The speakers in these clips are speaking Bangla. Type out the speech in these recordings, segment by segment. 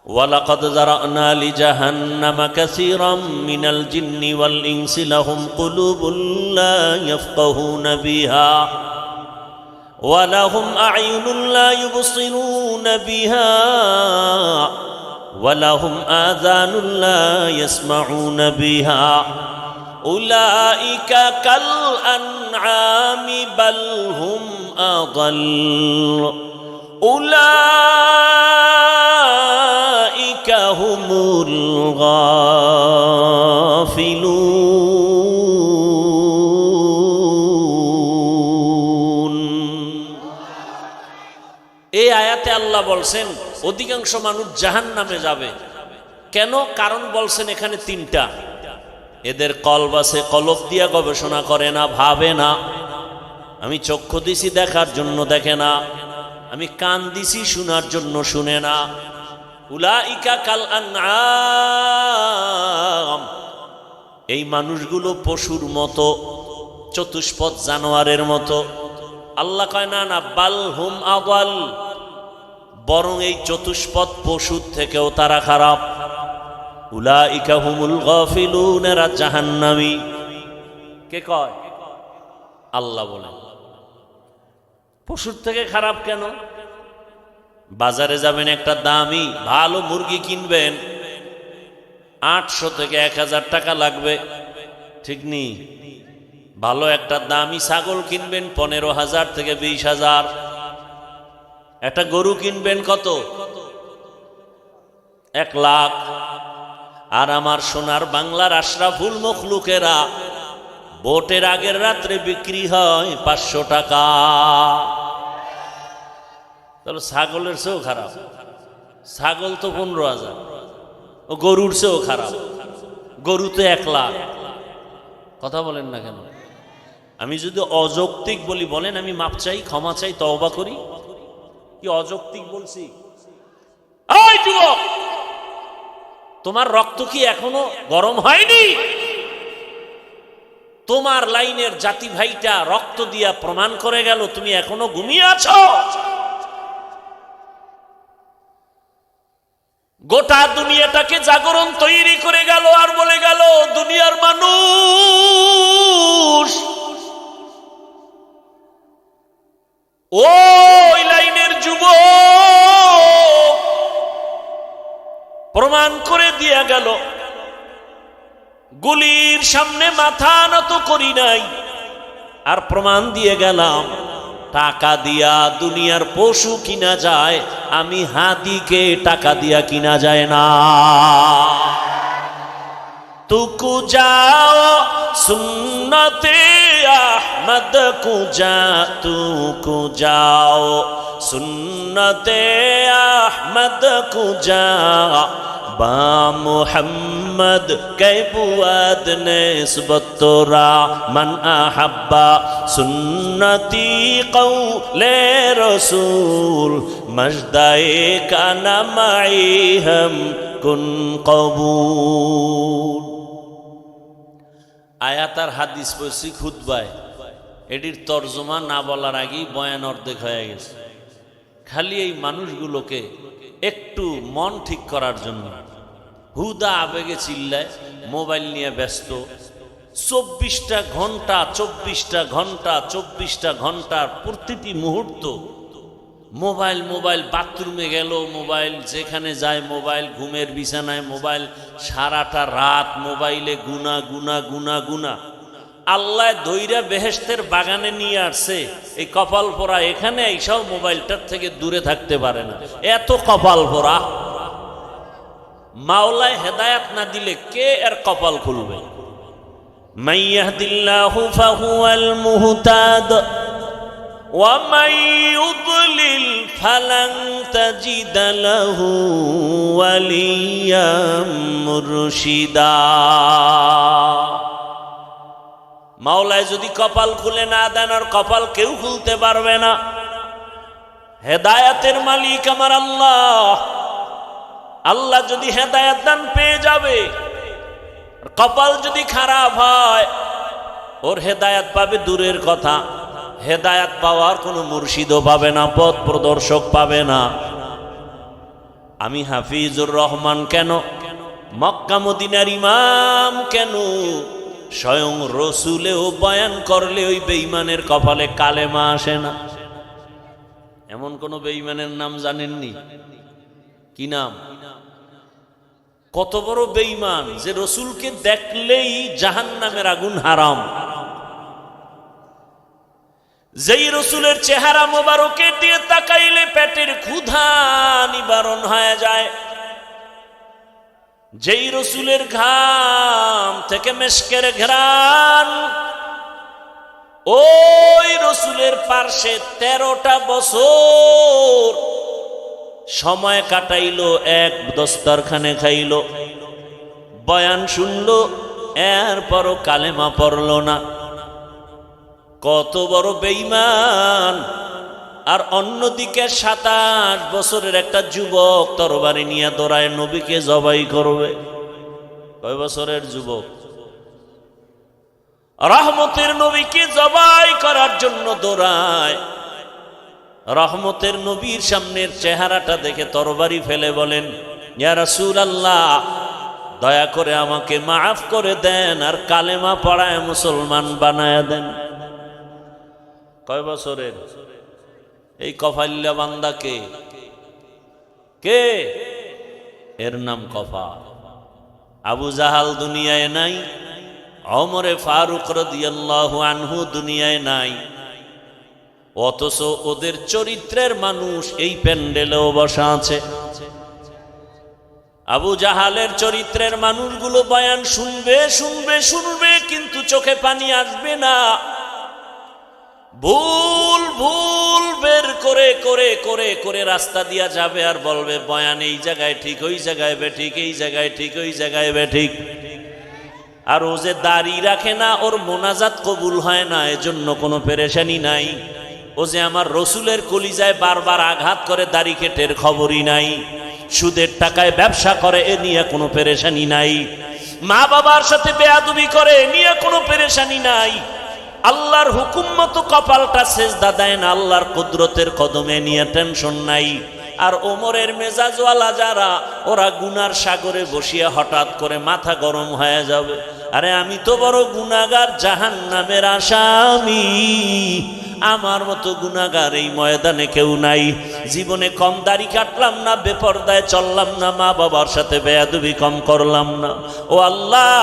ওয়ালাকাদ যারানা লিজাহান্নামা কাসীরাম মিনাল জিন্নি ওয়াল ইনসি লাহুম কুলুবুন লা ইয়াফকাহুনা বিহা ওয়া লাহুম আ'য়ুনুন লা ইউবসিরুনা বিহা ওয়া লাহুম আযানুন লা ইয়াসমাউনা বিহা উলাইকা কাল আনআমি বাল হুম আযাল উলাইকা হুমুল গাফিলুন। এই আয়াতে আল্লাহ বলছেন অধিকাংশ মানুষ জাহান্নামে যাবে। কেন? কারণ বলছেন এখানে তিনটা। এদের কলব আছে, কলব দিয়া গবেষণা করে না, ভাবে না। আমি চক্ষু দিছি দেখার জন্য দেখে না, আমি কান দিছি শোনার জন্য শুনে না। উলাইকা কাল আনআম, এই মানুষগুলো পশুর মতো, চতুষ্পদ জানোয়ারের মতো। আল্লাহ কয় না না, বাল হুম আদাল, বরং এই চতুষ্পদ পশুর থেকেও তারা খারাপ। উলাইকা হুমুল গাফিলুন, এরা জাহান্নামী। কে কয়? আল্লাহ বলেন। পশুর থেকে খারাপ কেন? বাজারে যাবেন, একটা দামি ভালো মুরগি কিনবেন, 800 থেকে 1000 টাকা লাগবে, ঠিক নেই? ভালো একটা দামি ছাগল কিনবেন 15,000 থেকে 20,000। একটা গরু কিনবেন কত? 1 লাখ। আর আমার সোনার বাংলার আশরাফুল মখলুকেরা ভোটের আগের রাত্রে বিক্রি হয় 500 টাকা। তাহলে ছাগলের চেয়েও খারাপ। ছাগল তো 15,000, ও গরুর চেয়েও খারাপ। গরু তো 1 লাখ। কথা বলেন না কেন? আমি যদি অযৌক্তিক বলি বলেন, আমি মাপ চাই, ক্ষমা চাই, তওবা করি। কি অযৌক্তিক বলছি? এই যুবক, তোমার রক্ত কি এখনো গরম হয়নি? তোমার লাইনের জাতি ভাইটা রক্ত দিয়া প্রমাণ করে গেল তুমি এখনো ঘুমিয়ে আছো। গোটা দুনিয়াটাকে জাগরণ তৈরি করে গেল আর বলে গেল দুনিয়ার মানুষ ওই লাইনের যুবক প্রমাণ করে দিয়া গেল গুলির সামনে মাথা নত করি নাই, আর প্রমাণ দিয়ে গেলাম টাকা দিয়া দুনিয়ার পশু কিনা যায়, আমি হাতিকে টাকা দিয়া কিনা যায় না। তুকু যাও সুন্নতে আহমদ কুজা, তুকু যাও সুন্নতে আহমদ কুজা, বা মুহাম্মদ কৈবুয়াদ নিসবত তোরা মান আহাব্বা সুন্নতি কৌলে রসুল মজদায়ে কানা মাই হাম কুন কবুল। আয়াত আর হাদিস পড়ছি খুতবায়, এটির তর্জমা না বলার আগেই বয়ান অর্ধেক হয়ে গেছে। খালি এই মানুষগুলোকে একটু মন ঠিক করার জন্য হুদা আবেগে চিল্লায়, মোবাইল নিয়ে ব্যস্ত। 24টা ঘন্টা 24টা ঘন্টা 24টা ঘন্টার প্রতিটি মুহূর্ত মোবাইল মোবাইল। বাথরুমে গেল মোবাইল, যেখানে যায় মোবাইল, ঘুমের বিছানায় মোবাইল, সারাটা রাত মোবাইলে গুনা গুনা গুনা গুনা। আল্লাহ দইরা বেহেশতের বাগানে নিয়ে আসছে, এই কপাল পোড়া এখানে এইসব মোবাইলটার থেকে দূরে থাকতে পারে না, এত কপাল পোড়া। মাওলায় হেদায়াত না দিলে কে এর কপাল খুলবে? মান ইয়াহদিল্লাহু ফাহুয়াল মুহতাদ ওয়া মান ইউদ্লিল ফালান তাজিদ লাহু ওয়ালিয়াম মুরশিদা। মাওলায় যদি কপাল খুলে না দেন, আর কপাল কেউ খুলতে পারবে না। হেদায়াতের মালিক আমার আল্লাহ। আল্লাহ যদি হেদায়াত দান পেয়ে যাবে, কপাল যদি খারাপ হয় ওর হেদায়াত পাবে দূরের কথা, হেদায়াত পাওয়ার কোনো মুর্শিদও পাবে না, পথ প্রদর্শক পাবে না। আমি হাফিজুর রহমান কেন, মক্কা মদিনার ইমাম কেন, স্বয়ং রসুলেও বয়ান করলে ওই বেঈমানের কপালে কালেমা আসে না। এমন কোন বেঈমানের নাম জানেননি? কি নাম? কত বড় বেঈমান যে রসুলকে দেখলেই জাহান্নামের আগুন হারাম। যেই রসুলের চেহারা মোবারকে দিয়ে তাকাইলে পেটের ক্ষুধা নিবারণ হয়ে যায়, যেই রসুলের ঘাম থেকে মেশকের ঘ্রাণ, ওই রসুলের পার্শ্বে 13টা বছর সময় কাটাইলো, এক দস্তরখানে খাইলো, বয়ান শুনলো, এরপরও কালেমা পড়ল না। কত বড় বেঈমান! আর অন্যদিকে 27 বছরের একটা যুবক তরবারি নিয়ে দৌড়ায় নবীকে জবাই করবে। কয় বছরের যুবক? রহমতের নবীকে জবাই করার জন্য দৌড়ায়। রহমতের নবীর সামনের চেহারাটা দেখে তরবারি ফেলে বলেন, ইয়া রাসূলুল্লাহ, দয়া করে আমাকে মাফ করে দেন আর কালেমা পড়ায় মুসলমান বানায় দেন। কয় বছরের? এই কফাইল্লা বান্দা কে? কে? এর নাম কফা। আবু জাহাল দুনিয়ায় নাই, ওমরে ফারুক রাদিয়াল্লাহু আনহু দুনিয়ায় নাই, অথচ ওদের চরিত্রের মানুষ এই প্যান্ডেলেও বসা আছে। আবু জাহালের চরিত্রের মানুষগুলো বয়ান শুনবে শুনবে শুনবে, কিন্তু চোখে পানি আসবে না। ভুল ভুল বের করে করে করে করে রাস্তা দিয়া যাবে আর বলবে বয়ান এই জায়গায় ঠিক, ওই জায়গায় বেঠিক, এই জায়গায় ঠিক, ওই জায়গায় বেঠিক। আর ও যে দাড়ি রাখে না, ওর মোনাজাত কবুল হয় না, এজন্য কোনো পেরেশানি নাই। ও যে আমার রসুলের কলিজায় বারবার আঘাত করে, দাড়ি কেটের খবরই নাই। সুদের টাকায় ব্যবসা করে, এ নিয়ে কোনো পেরেশানি নাই। মা বাবার সাথে বেয়াদবি করে, এ নিয়ে কোনো পেরেশানি নাই। আল্লাহর হুকুম মতো কপালটা সেজদা দেয় না, আল্লাহর কুদরতের কদমে নিয়ে টেনশন নাই। আর ওমরের মেজাজওয়ালা যারা, ওরা গুনার সাগরে বসিয়া হঠাৎ করে মাথা গরম হয়ে যাবে, আরে আমি তো বড় গুনাহগার, জাহান্নামের আসামি, আমার মতো গুনাহগার এই ময়দানে কেউ নাই। জীবনে কম দাড়ি কাটলাম না, বেপরদায় চললাম না, মা বাবার সাথে বেয়াদবি কম করলাম না। ও আল্লাহ,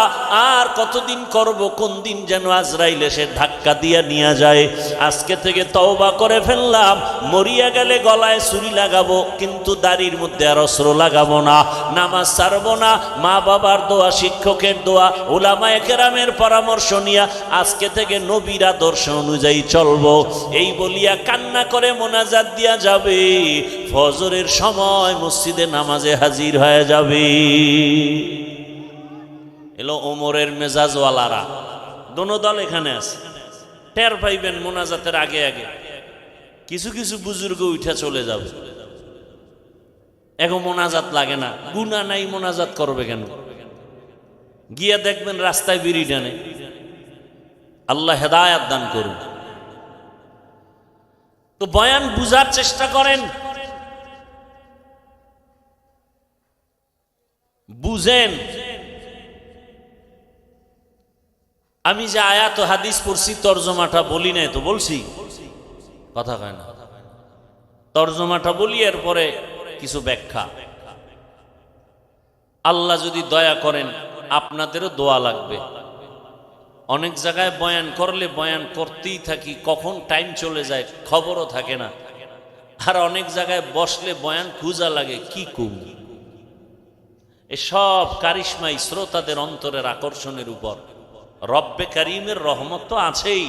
আর কতদিন করব? কোন দিন যেন আজরাইল এসে ধাক্কা দিয়া নিয়ে যায়। আজকে থেকে তওবা করে ফেললাম, মরিয়া গেলে গলায় ছুরি লাগাবো, কিন্তু দাড়ির মধ্যে আর অস্ত্র লাগাবো না, নামাজ ছাড়বো না। মা বাবার দোয়া, শিক্ষকের দোয়া, উলামায়ে কেরামের পরামর্শ নিয়ে আজকে থেকে নবীর আদর্শ অনুযায়ী চলবো। এই বলিয়া কান্না করে মোনাজাত দিয়া যাবে, ফজরের সময় মসজিদে নামাজে হাজির হয়ে যাবে। এলো ওমরের মেজাজওয়ালারা, দোনো দল এখানে আছে। টের পাইবেন মোনাজাতের আগে আগে কিছু কিছু বুজুর্গ উঠা চলে যাবে। এখন মোনাজাত লাগে না, গুনাহ নাই, মোনাজাত করবে কেন? গিয়া দেখবেন রাস্তায় বিড়ি টানে। আল্লাহ হেদায়াত দান করুন। তো বয়ান বুঝার চেষ্টা করেন, বুঝেন। আমি যে আয়াত ও হাদিস পড়ছি, তর্জমাটা বলি নাই তো? বলছি, কথা কয় না। তর্জমাটা বলি, এরপরে কিছু ব্যাখ্যা। আল্লাহ যদি দয়া করেন, আপনাদেরও দোয়া লাগবে। অনেক জায়গায় বয়ান করলে বয়ান করতেই থাকি, কখন টাইম চলে যায় খবরও থাকে না। আর অনেক জায়গায় বসলে বয়ান খুঁজা লাগে, কি কম। এসব কারিশমাই শ্রোতাদের অন্তরের আকর্ষণের উপর। রব্বে কারিমের রহমত তো আছেই,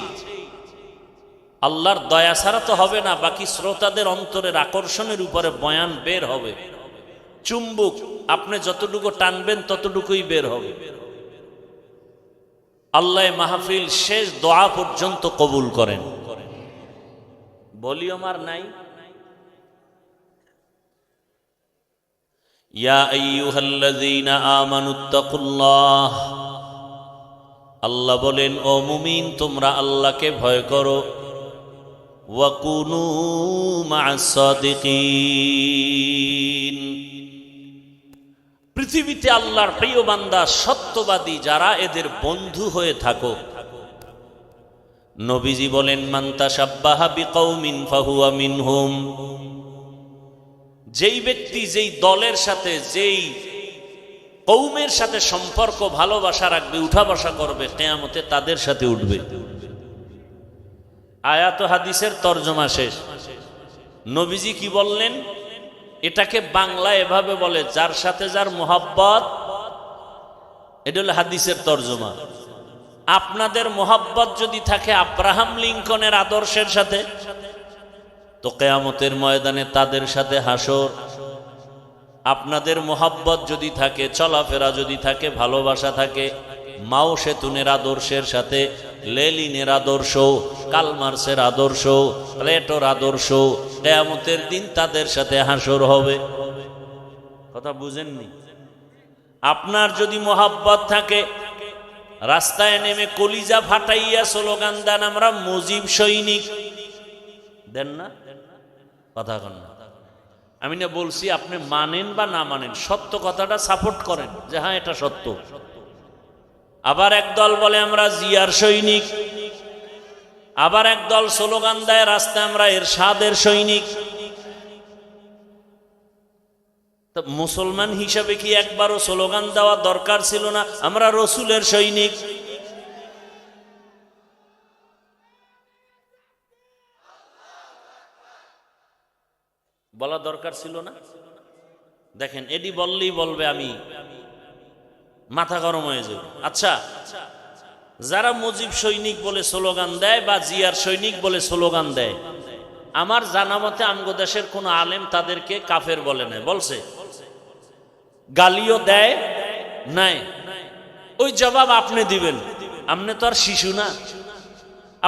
আল্লাহর দয়া ছাড়া তো হবে না। বাকি শ্রোতাদের অন্তরের আকর্ষণের উপরে বয়ান বের হবে। চুম্বুক, আপনি যতটুকু টানবেন ততটুকুই বের হবে। আল্লাহ মাহফিল শেষ দোয়া পর্যন্ত কবুল করেন। ভলিউম আর নাই। ইয়া আইয়ুহাল্লাযীনা আমানুত্তাকুল্লাহ, আল্লাহ বলেন, ও মুমিন, তোমরা আল্লাহকে ভয় করো। ওয়া কুনু মা'আস সাদিকিন, পৃথিবীতে আল্লাহর প্রিয় বান্দা সত্যবাদী যারা, এদের বন্ধু হয়ে থাকো। নবীজি বলেন, মান তাশাব্বাহা বিকৌমিন ফাহুয়া মিনহুম। যেই ব্যক্তি যেই দলের সাথে, যেই কৌমের সাথে সম্পর্ক ভালোবাসা রাখবে, উঠা বসা করবে, কিয়ামতে তাদের সাথে উঠবে। আয়াত ও হাদিসের তরজমা শেষ। নবীজি কি বললেন? এটাকে বাংলা এভাবে বলে, যার সাথে যার মোহাব্বত। এটা হলো হাদিসের তরজমা। আপনাদের মোহাব্বত যদি থাকে আব্রাহাম লিঙ্কনের আদর্শের সাথে, তো কিয়ামতের ময়দানে তাদের সাথে হাসর। আপনাদের মোহাব্বত যদি থাকে, চলাফেরা যদি থাকে, ভালোবাসা থাকে মাও সেতুনের আদর্শের সাথে, লেলিনের আদর্শ, কালমার্সের আদর্শ, প্লেটোর আদর্শ, কিয়ামতের দিন তাদের সাথে হাসর হবে। কথা বুঝেননি? আপনার যদি মোহাব্বত থাকে, রাস্তায় নেমে কলিজা ফাটাইয়া স্লোগান দেন, আমরা মুজিব সৈনিক, দেন না? কথা কন না। আমি না বলছি আপনি মানেন বা না মানেন, সত্য কথাটা সাপোর্ট করেন যে হ্যাঁ এটা সত্য। আবার একদল বলে আমরা জিয়ার সৈনিক, আবার একদল স্লোগান দেয় রাস্তায় আমরা এরশাদের সৈনিক। মুসলমান হিসাবে কি একবারও স্লোগান দেওয়া দরকার ছিল না আমরা রসুলের সৈনিক? বলা দরকার ছিল না? দেখেন, এডি বললেই বলবে আমি মাথা গরম হয়ে যাবে। আচ্ছা, যারা মুজিব সৈনিক বলে স্লোগান দেয় বা জিয়ার সৈনিক বলে স্লোগান দেয়, আমার জানা মতে আমগো দেশের কোন আলেম তাদেরকে কাফের বলে নাই, বলছে? গালিও দেয় নাই? ওই জবাব আপনি দিবেন। আপনি তো আর শিশু না।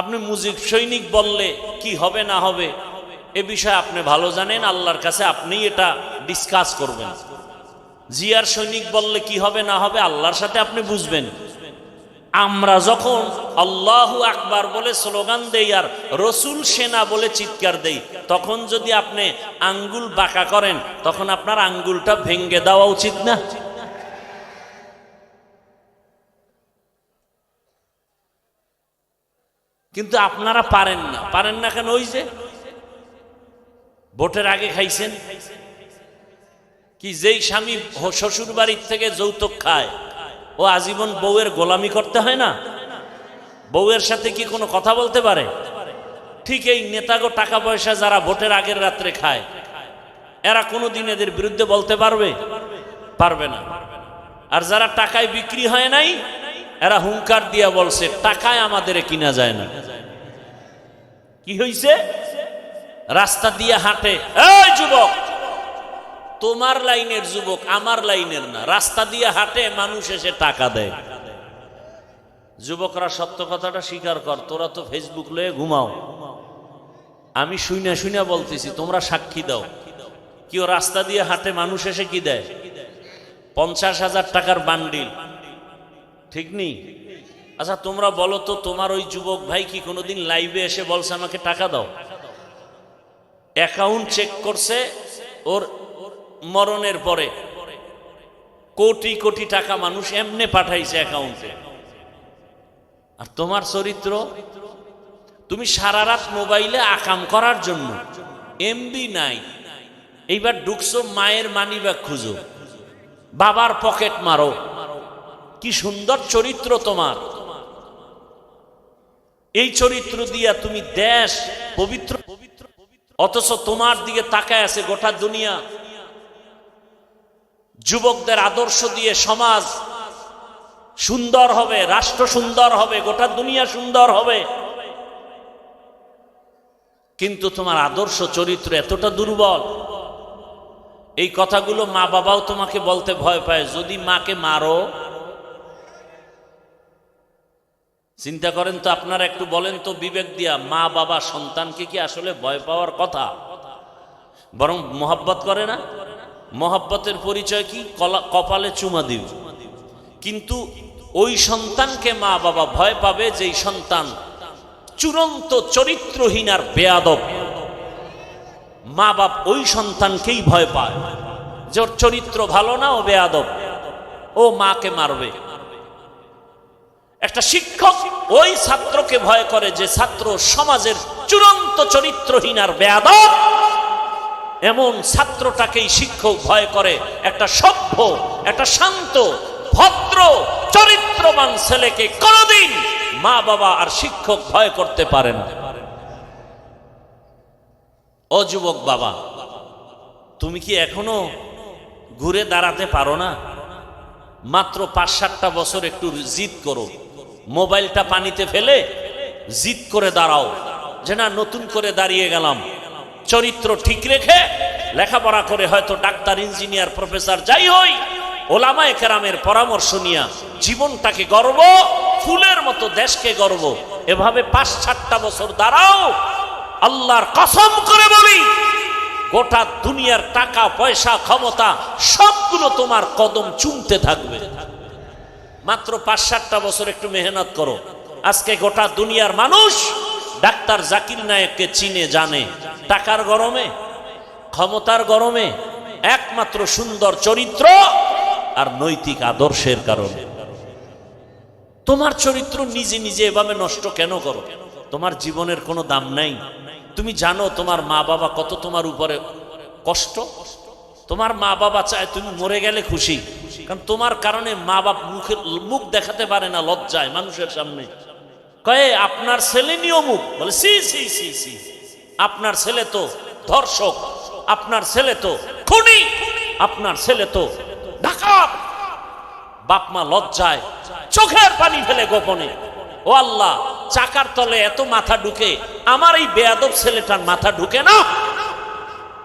আপনি মুজিব সৈনিক বললে কি হবে না হবে এ বিষয়ে আপনি ভালো জানেন, আল্লাহর কাছে আপনি এটা ডিসকাস করবেন। জিয়ার সৈনিক বললে কি হবে না হবে আল্লাহর সাথে আপনি বুঝবেন। আমরা যখন আল্লাহু আকবার বলে স্লোগান দেই আর রসুল সেনা বলে চিৎকার দেই, তখন যদি আপনি আঙ্গুল বাঁকা করেন, তখন আপনার আঙ্গুলটা ভেঙ্গে দেওয়া উচিত না? কিন্তু আপনারা পারেন না। পারেন না কেন? ওই যে ভোটের আগে খাইছেন কি, যেই স্বামী শ্বশুর বাড়ির থেকে যৌতুক খায় ও আজীবন বউয়ের গোলামি করতে হয় না? বউয়ের সাথে কি কোনো কথা বলতে পারে? ঠিক এই নেতাগো টাকা পয়সা যারা ভোটের আগের রাত্রে খায়, এরা কোনোদিন এদের বিরুদ্ধে বলতে পারবে? পারবে না। আর যারা টাকায় বিক্রি হয় নাই, এরা হুঙ্কার দিয়া বলছে টাকায় আমাদের কিনা যায় না। কি হইছে? রাস্তা দিয়ে হাঁটে, এই যুবক, তোমার লাইনের যুবক, আমার লাইনের না, রাস্তা দিয়ে হাঁটে, মানুষ এসে টাকা দেয়। যুবকরা সত্য কথাটা স্বীকার কর, তোরা তো ফেসবুক লয়ে ঘুমাও, আমি শুইনা শুইনা বলতেছি, তোমরা সাক্ষী দাও। কেউ রাস্তা দিয়ে হাঁটে, মানুষ এসে কি দেয়? 50,000 টাকার বান্ডিল, ঠিক নেই? আচ্ছা তোমরা বলো তো, তোমার ওই যুবক ভাই কি কোনোদিন লাইভে এসে বলছে আমাকে টাকা দাও? অ্যাকাউন্ট চেক করছে, ওর মরণের পরে কোটি কোটি টাকা মানুষ এমনে পাঠাইছে অ্যাকাউন্টে। আর তোমার চরিত্র, তুমি সারা রাত মোবাইলে আকাম করার জন্য, এমবি নাই, এইবার ঢুকছো মায়ের মানিব্যাগ খুঁজো, বাবার পকেট মারো। কি সুন্দর চরিত্র তোমার! এই চরিত্র দিয়া তুমি দেশ পবিত্র, অথচ তোমার দিকে তাকায় আছে গোটা দুনিয়া। যুবকদের আদর্শ দিয়ে সমাজ সুন্দর হবে, রাষ্ট্র সুন্দর হবে, গোটা দুনিয়া সুন্দর হবে, কিন্তু তোমার আদর্শ চরিত্র এতটা দুর্বল। এই কথাগুলো মা বাবাও তোমাকে বলতে ভয় পায়। যদি মাকে মারো, চিন্তা করেন তো আপনারা, একটু বলেন তো বিবেক দিয়া, মা বাবা সন্তানকে কি আসলে ভয় পাওয়ার কথা? বরং মোহাব্বত করে না? মোহাব্বতের পরিচয় কি? কপালে চুমা দিবে। কিন্তু ওই সন্তানকে মা বাবা ভয় পাবে যেই সন্তান চূড়ান্ত চরিত্রহীন আর বেয়াদব। মা বাপ ওই সন্তানকেই ভয় পায় যে ওর চরিত্র ভালো না, ও বেয়াদব। ও মাকে মারবে। একটা শিক্ষক ওই ছাত্রকে ভয় করে যে ছাত্র সমাজের চূড়ান্ত চরিত্রহীন আর বেয়াদব। এমন ছাত্রটাকেই শিক্ষক ভয় করে। একটা সভ্য, একটা শান্ত, ভদ্র, চরিত্রবান ছেলেকে কোনদিন মা বাবা আর শিক্ষক ভয় করতে পারে না। ও যুবক বাবা, তুমি কি এখনো ঘুরে দাঁড়াতে পারো না? মাত্র ৫-৭টা বছর একটু জিদ করো, মোবাইলটা পানিতে ফেলে জিদ করে দাঁড়াও যে না, নতুন করে দাঁড়িয়ে গেলাম। চরিত্র ঠিক রেখে লেখাপড়া করে হয়তো ডাক্তার, ইঞ্জিনিয়ার, প্রফেসর যাই হই, ওলামায়ে কেরামের পরামর্শ নিয়া জীবনটাকে গর্ব, ফুলের মতো দেশকে গর্ব, এভাবে ৫-৭টা বছর দাঁড়াও। আল্লাহর কসম করে বলি, গোটা দুনিয়ার টাকা পয়সা ক্ষমতা সবগুলো তোমার কদম চুমতে থাকবে। মাত্র ৫-৭টা বছর একটু মেহনত করো। আজকে গোটা দুনিয়ার মানুষ ডাক্তার জাকির নায়েককে চিনে জানে টাকার গরমে, ক্ষমতার গরমে, একমাত্র সুন্দর চরিত্র আর নৈতিক আদর্শের কারণে। তোমার চরিত্র নিজে নিজে এভাবে নষ্ট কেন করো? তোমার জীবনের কোনো দাম নাই? তুমি জানো তোমার মা বাবা কত তোমার উপরে কষ্ট? তোমার মা বাবা চায় তুমি মরে গেলে খুশি, কারণ তোমার কারণে মা বাপ মুখ দেখাতে পারে না লজ্জায় মানুষের সামনে। কয়ে আপনার ছেলে নিয়মুক, বলে সি সি সি সি, আপনার ছেলে তো ধর্ষক, আপনার ছেলে তো খুনি, আপনার ছেলে তো ডাকাত। বাপ মা লজ্জায় চোখের পানি ফেলে গোপনে, ও আল্লাহ, চাকার তলে এত মাথা ঢুকে, আমার এই বেয়াদব ছেলেটার মাথা ঢুকে না।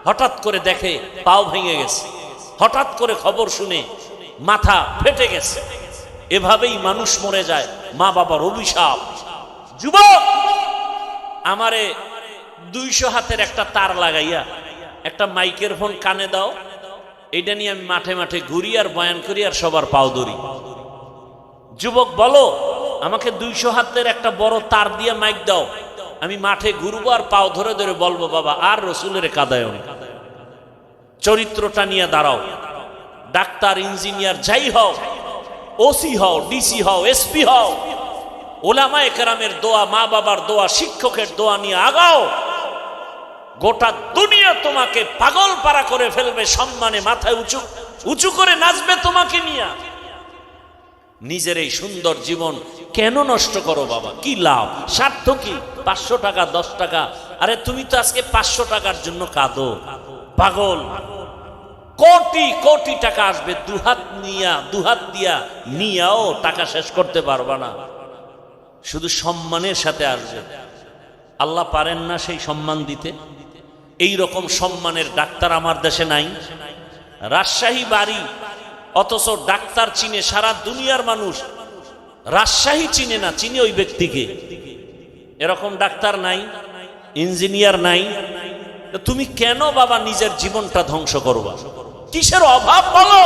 হঠাৎ করে দেখে পাও ভেঙে গেছে, হঠাৎ করে খবর শুনে মাথা ফেটে গেছে। এভাবেই মানুষ মরে যায়, মা বাবার অভিশাপ। যুবক, আমারে 200 হাতের একটা তার লাগাইয়া একটা মাইকের ফোন কানে দাও, এইটা নিয়ে আমি মাঠে মাঠে ঘুরি আর বয়ান করি আর সবার পাও ধরি। যুবক বলো, আমাকে 200 হাতের একটা বড় তার দিয়ে মাইক দাও, আমি মাঠে ঘুরবো আর পাও ধরে ধরে বলবো বাবা আর রসুলের কাদায় না। চরিত্রটা নিয়ে দাঁড়াও। ডাক্তার, ইঞ্জিনিয়ার যাই হও, ওসি হও, ডিসি হও, এসপি হও, ওলামায়ে কেরামের দোয়া, মা বাবার দোয়া, শিক্ষকের দোয়া নিয়ে আগাও। গোটা দুনিয়া তোমাকে পাগল পারা করে ফেলবে, সম্মানে মাথায় উঁচু উঁচু করে নাচবে তোমাকে নিয়ে। নিজের এই সুন্দর জীবন কেন নষ্ট করো বাবা? কি লাভ? স্বার্থ কি? 500 টাকা, 10 টাকা। আরে তুমি তো আজকে 500 টাকার জন্য কাঁদো, পাগল। কোটি কোটি টাকা আসবে, দুহাত দিয়া নিয়াও টাকা শেষ করতে পারবা না। শুধু সম্মানের সাথে আসবে। আল্লাহ পারেন না সেই সম্মান দিতে? এই রকম সম্মানের ডাক্তার আমার দেশে নাই। রাজশাহী বাড়ি, অথচ ডাক্তার চিনে সারা দুনিয়ার মানুষ, রাজশাহী চিনে না, চিনে ওই ব্যক্তিকে। এরকম ডাক্তার নাই, ইঞ্জিনিয়ার নাই। তুমি কেন বাবা নিজের জীবনটা ধ্বংস করবা? কিসের অভাব বলো?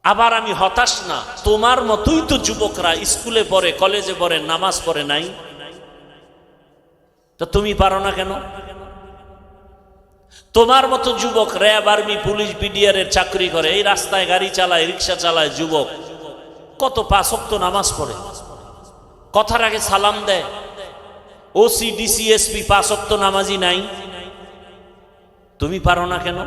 আবার আমি হতাশ না, তোমার মতোই তো যুবকরা স্কুলে পড়ে, কলেজে পড়ে, নামাজ পড়ে নাই। তো তুমি পারো না কেন? তোমার মতো যুবক র্যাব, আর্মি, পুলিশ, বিডিআর এর চাকরি করে, এই রাস্তায় গাড়ি চালায়, রিক্সা চালায়, যুবক কত 5 ওয়াক্ত নামাজ পড়ে, কথার আগে সালাম দেয়। ওসি, ডিসি, এসপি 5 ওয়াক্ত নামাজি নাই। তুমি পারো না কেন?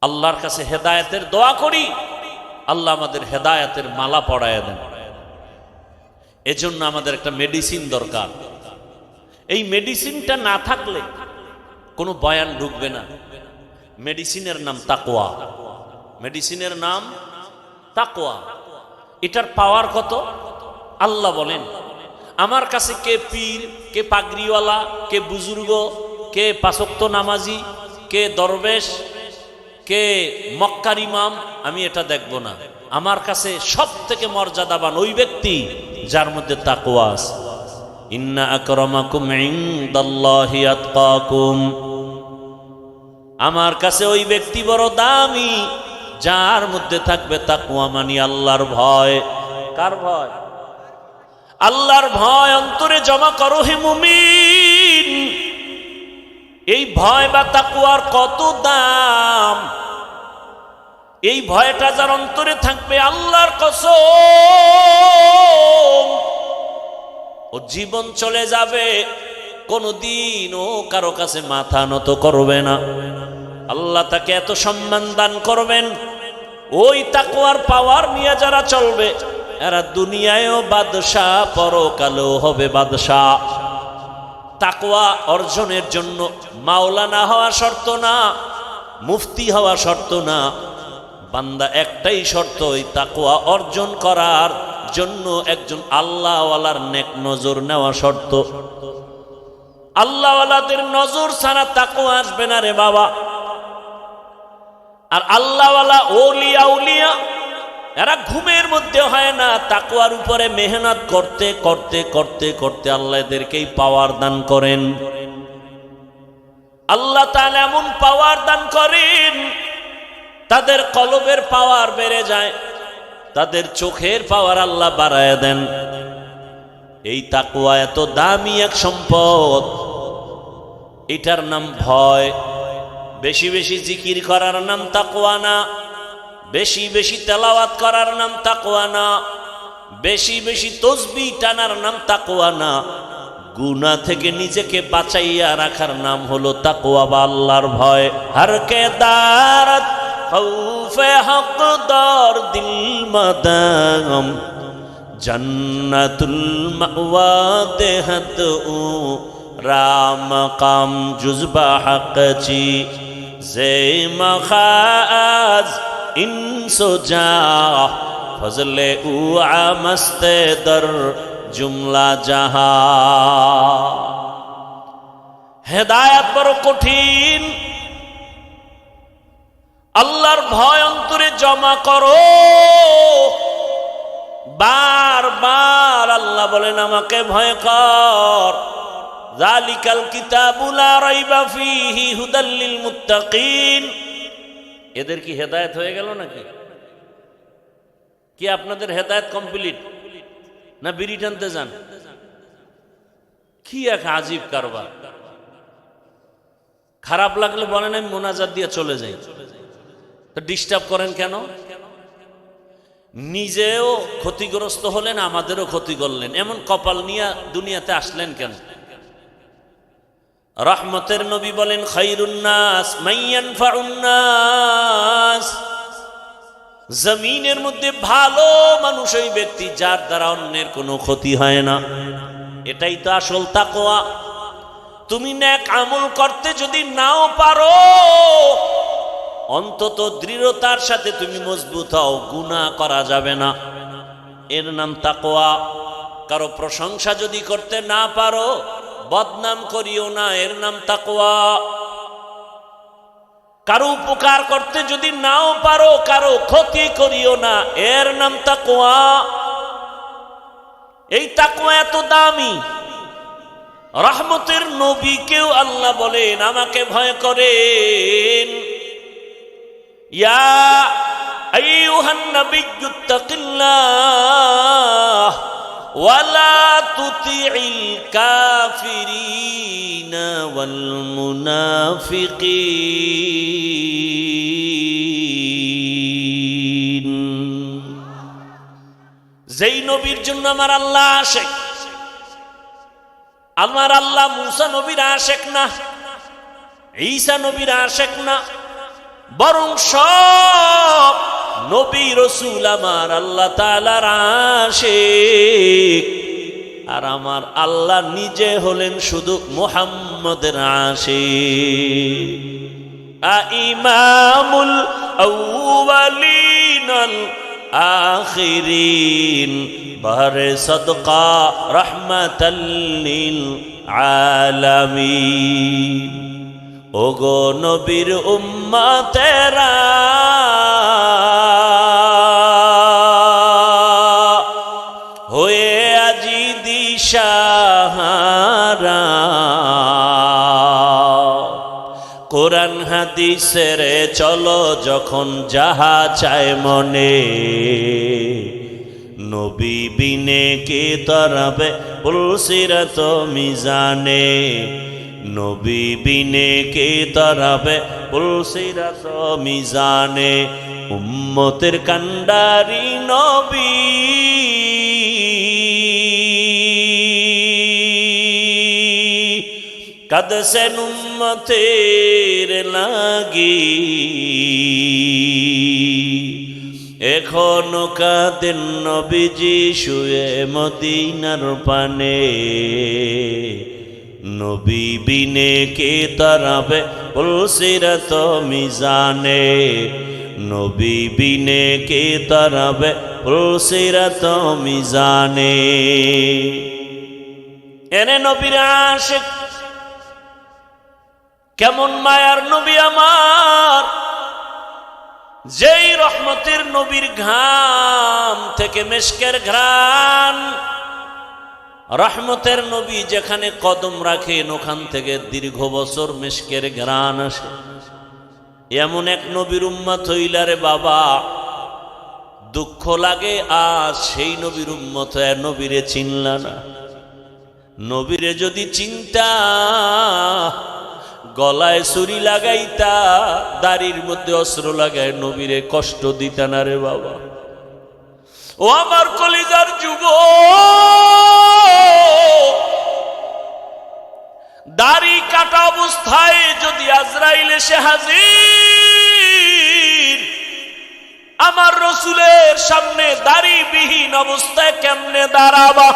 আল্লাহর কাছে হেদায়েতের দোয়া করি, আল্লাহ আমাদের হেদায়েতের মালা পরায় দেন। এজন্য আমাদের একটা মেডিসিন দরকার। এই মেডিসিনটা না থাকলে কোনো বয়ান ঢুকবে না। মেডিসিনের নাম তাকওয়া। মেডিসিনের নাম তাকওয়া। এটার পাওয়ার কত? আল্লাহ বলেন, আমার কাছে কে পীর, কে পাগড়িওয়ালা, কে বুজুর্গ, কে 5 ওয়াক্ত নামাজি, কে দরবেশ, কে মক্কার ইমাম, আমি এটা দেখব না। আমার কাছে সব থেকে মর্যাদাবান ওই ব্যক্তি যার মধ্যে তাকওয়া আছে। ইন্না আকরামাকুম ইনদাল্লাহি আতকাকুম। আমার কাছে ওই ব্যক্তি বড় দামি যার মধ্যে থাকবে তাকওয়া, মানে আল্লাহর ভয়। কার ভয়? আল্লাহর ভয় অন্তরে জমা করো হে মুমিন। এই ভয় বা তাকওয়ার কত দাম! এই ভয়টা যার অন্তরে থাকবে, আল্লাহর কসম, ও জীবন চলে যাবে, কোনদিন ও কারো কাছে মাথা নত করবে না। আল্লাহ তাকে এত সম্মান দান করবেন। ওই তাকওয়ার পাওয়ার নিয়ে যারা চলবে, এরা দুনিয়ায়ও বাদশাহ, পরকালেও হবে বাদশাহ। তাকওয়া অর্জনের জন্য মাওলানা হওয়া শর্ত না, মুফতি হওয়া শর্ত না। বান্দা একটাই শর্ত, ওই তাকওয়া অর্জন করার জন্য একজন আল্লাহওয়ালার নেক নজর নেওয়া শর্ত। আল্লাহওয়ালাদের নজর ছাড়া তাকওয়া আসবে না রে বাবা। আর আল্লাহওয়ালা ওলিয়া উলিয়া এরা ঘুমের মধ্যে হয় না, তাকওয়ার উপরে মেহনত করতে করতে করতে করতে আল্লাহ এদেরকেই পাওয়ার দান করেন। আল্লাহ তাআলা এমন পাওয়ার দান করেন, তাদের কলবের পাওয়ার বেড়ে যায়, তাদের চোখের পাওয়ার আল্লাহ বাড়ায় দেন। এই তাকওয়া এত দামি এক সম্পদ, এটার নাম ভয়। বেশি বেশি জিকির করার নাম তাকওয়া না, বেশি বেশি তেলাওয়াত করার নাম তাকওয়া না, বেশি বেশি তসবিহ টানার নাম তাকওয়া না। গুনাহ থেকে নিজেকে বাঁচাইয়া রাখার নাম হলো তাকওয়া বা আল্লাহর ভয়। হর কে দারত খৌফে হকদার দিল মাদাম, জন্নতুল মাওয়া দেহত ও রাম কাম জুজবা হকচি জে মখাজ ইনসো যা ফজলে উ আমস্তে দর জুমলা জাহা। হেদায়েত বড় কঠিন। আল্লাহর ভয় অন্তরে জমা করো। বারবার আল্লাহ বলেন আমাকে ভয় কর। যালিকাল কিতাবু লা রাইবা ফীহি হুদাল লিল মুত্তাকিন। এদের কি হেদায়েত হয়ে গেল নাকি? কি আপনাদের হেদায়েত কমপ্লিট না বিড়ি টানতে যান? কি এক আজীব কারবার। খারাপ লাগলে বলেন আমি মোনাজাত দিয়ে চলে যাই, তো ডিস্টার্ব করেন কেন? নিজেও ক্ষতিগ্রস্ত হলেন, আমাদেরও ক্ষতি করলেন। এমন কপাল নিয়ে দুনিয়াতে আসলেন কেন? রহমতের নবী বলেন খায়রুন নাস মান ইয়ানফাউন নাস। জমিনের মধ্যে ভালো মানুষ ওই ব্যক্তি যার দ্বারা অন্যের কোনো ক্ষতি হয় না। এটাই তো আসল তাকওয়া। তুমি নেক আমল করতে যদি নাও পারো, অন্তত দৃঢ়তার সাথে তুমি মজবুত হও, গুনাহ করা যাবে না, এর নাম তাকওয়া। কারো প্রশংসা যদি করতে না পারো, বদনাম করিও না, এর নাম তাকওয়া। কারো উপকার করতে যদি নাও পারো, কারো ক্ষতি করিও না, এর নাম তাকওয়া। এই তাকওয়া এত দামি। রহমতের নবীকেও আল্লাহ বলেন আমাকে ভয় করেন। ইয়া আইয়ুহান নাবিয়্যুত্তাকিল্লাহ ওয়ালা তুতিইল কাফিরিনা ওয়াল মুনাফিকিন। যেই নবীর জন্য আমার আল্লাহ আশিক, আমার আল্লাহ মুসা নবীর আশিক না, ঈসা নবীর আশিক না, বরং সব নবী রাসূল আমার আল্লাহ তাআলার আশিক। আর আমার আল্লাহ নিজে হলেন শুধু মুহাম্মদের আশিক। ইমামুল আউয়ালিন আল আখিরিন বারে সদকা রাহমাতাল লিল আলামিন। ওগো নবীর উম্মতেরা, হয়ে আজি দিশাহারা, কোরআন হাদিসের চলো যখন যাহা চায় মনে, নবী বিনে কে তরাবে পুলসিরাত মিজানে, নবী বিনে কে তারাবে পুলসিরাত মিজানে উম্মতের কান্ডারি নবী কাঁদছেন উম্মতের লাগি এখনো কাঁদেন নবীজি শুয়ে মদিনার পানে নবী বিনে কে তারাবে পুলসিরাত মিজানে নবী বিনে কে তারাবে পুলসিরাত মিজানে এনে নবীর আশিক কেমন মায়ার নবী আমার যেই রহমতের নবীর ঘাম থেকে মেশকের ঘ্রাণ রহমতের নবী যেখানে কদম রাখেন ওখান থেকে দীর্ঘ বছর মেশকের ঘ্রাণ আসে এমন এক নবীর উম্মত হইলারে বাবা দুঃখ লাগে আজ সেই নবীর উম্মত নবীরে চিনলা না নবীরে যদি চিন্তা গলায় ছুরি লাগাইতা দাড়ির মধ্যে অস্ত্র লাগায় নবীরে কষ্ট দিতা না রে বাবা ও আমার কলিজার যুবক দাড়ি কাটা অবস্থায় যদি আজরাইল এসে হাজির আমার রসুলের সামনে দাড়িবিহীন অবস্থায় কেমনে দাঁড়াবা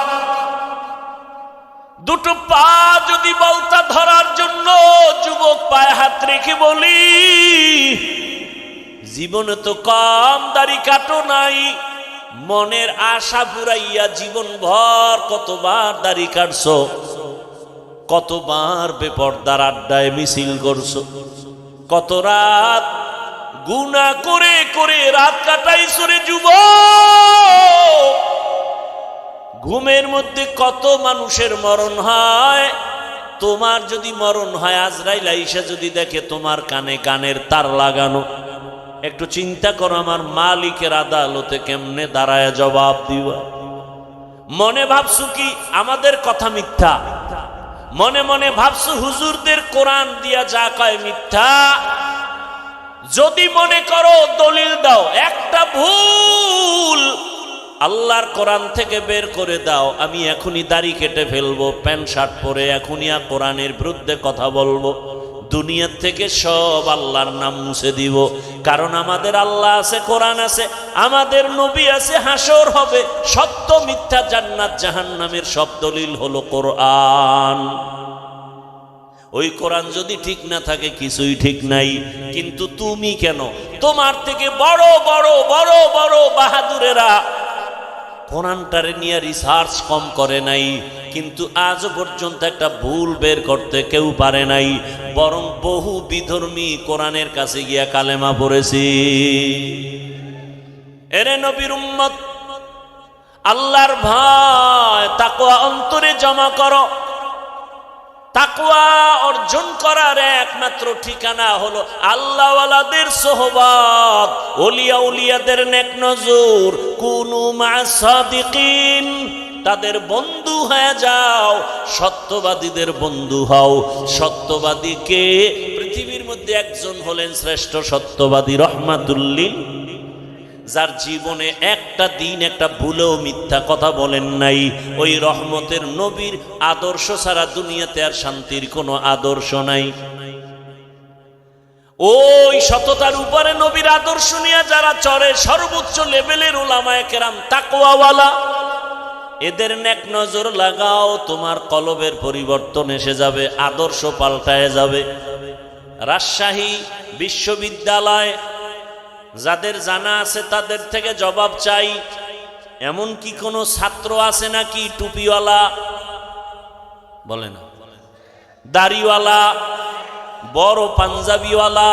দুটো পা যদি বলতা ধরার জন্য যুবক পায়ে হাত রেখে বলি জীবনে তো কম দাড়ি কাটো নাই মনের আশা পুরাইয়া জীবন ভর কতবার দাড়ি কাটছো কতবার বেপরদার আড্ডায় মিছিল করছো কত রাত গুনাহ করে করে রাত কাটাইছো রে যুবক ঘুমের মধ্যে কত মানুষের মরণ হয় তোমার যদি মরণ হয় আজরাইল আইসা যদি দেখে তোমার কানে কানের তার লাগানো একটু চিন্তা করো আমার মালিকের আদালতে কেমনে দাঁড়ায় জবাব দিবা মনে ভাবছো কি আমাদের কথা মিথ্যা মনে মনে ভাবছো হুজুরদের কোরআন দিয়া যা কয় মিথ্যা যদি মনে করো দলিল দাও একটা ভুল আল্লাহর কোরআন থেকে বের করে দাও আমি এখনই দাড়ি কেটে ফেলবো প্যান্ট শার্ট পরে এখনই কোরআনের বিরুদ্ধে কথা বলবো দুনিয়ার থেকে সব আল্লাহর নাম মুছে দিব কারণ আমাদের আল্লাহ আছে কোরআন আছে আমাদের নবী আছে হাসর হবে সত্য মিথ্যা জান্নাত জাহান্নামের সব দলিল হলো কোরআন ওই কোরআন যদি ঠিক না থাকে কিছুই ঠিক নাই কিন্তু তুমি কেন তোমার থেকে বড় বড় বড় বড় বাহাদুরেরা কোরআনটারে নিয়ে রিসার্চ কম করে নাই কিন্তু আজ পর্যন্ত একটা ভুল বের করতে কেউ পারে নাই বরং বহু বিধর্মী কোরআনের কাছে গিয়া কালেমা পড়েছি এরে নবীর উম্মত আল্লাহর ভয় তাকওয়া অন্তরে জমা করো তাকওয়া অর্জন করার একমাত্র ঠিকানা হলো আল্লাহওয়ালাদের সোহবত ওলিয়া উলিয়াদের নেক নজর কুনু মা'আস সাদিকিন তাদের বন্ধু হয়ে যাও সত্যবাদীদের বন্ধু হও সত্যবাদীকে পৃথিবীর মধ্যে একজন হলেন শ্রেষ্ঠ সত্যবাদী রহমাতুল লিল যার জীবনে একটা দিন একটা ভুলেও মিথ্যা কথা বলেন নাই ওই রহমতের নবীর আদর্শ ছাড়া দুনিয়াতে আর শান্তির কোনো আদর্শ নাই ওই সততার উপরে নবীর আদর্শ নিয়ে যারা চড়ে সর্বোচ্চ লেভেলের উলামায়ে কেরাম তাকওয়াওয়ালা এদের নেক নজর লাগাও তোমার কলবের পরিবর্তন এসে যাবে আদর্শ পাল্টায় যাবে রাজশাহী বিশ্ববিদ্যালয় যাদের জানা আছে তাদের থেকে জবাব চাই এমন কি কোনো ছাত্র আছে নাকি টুপিওয়ালা বলে না দাড়িওয়ালা বড় পাঞ্জাবিওয়ালা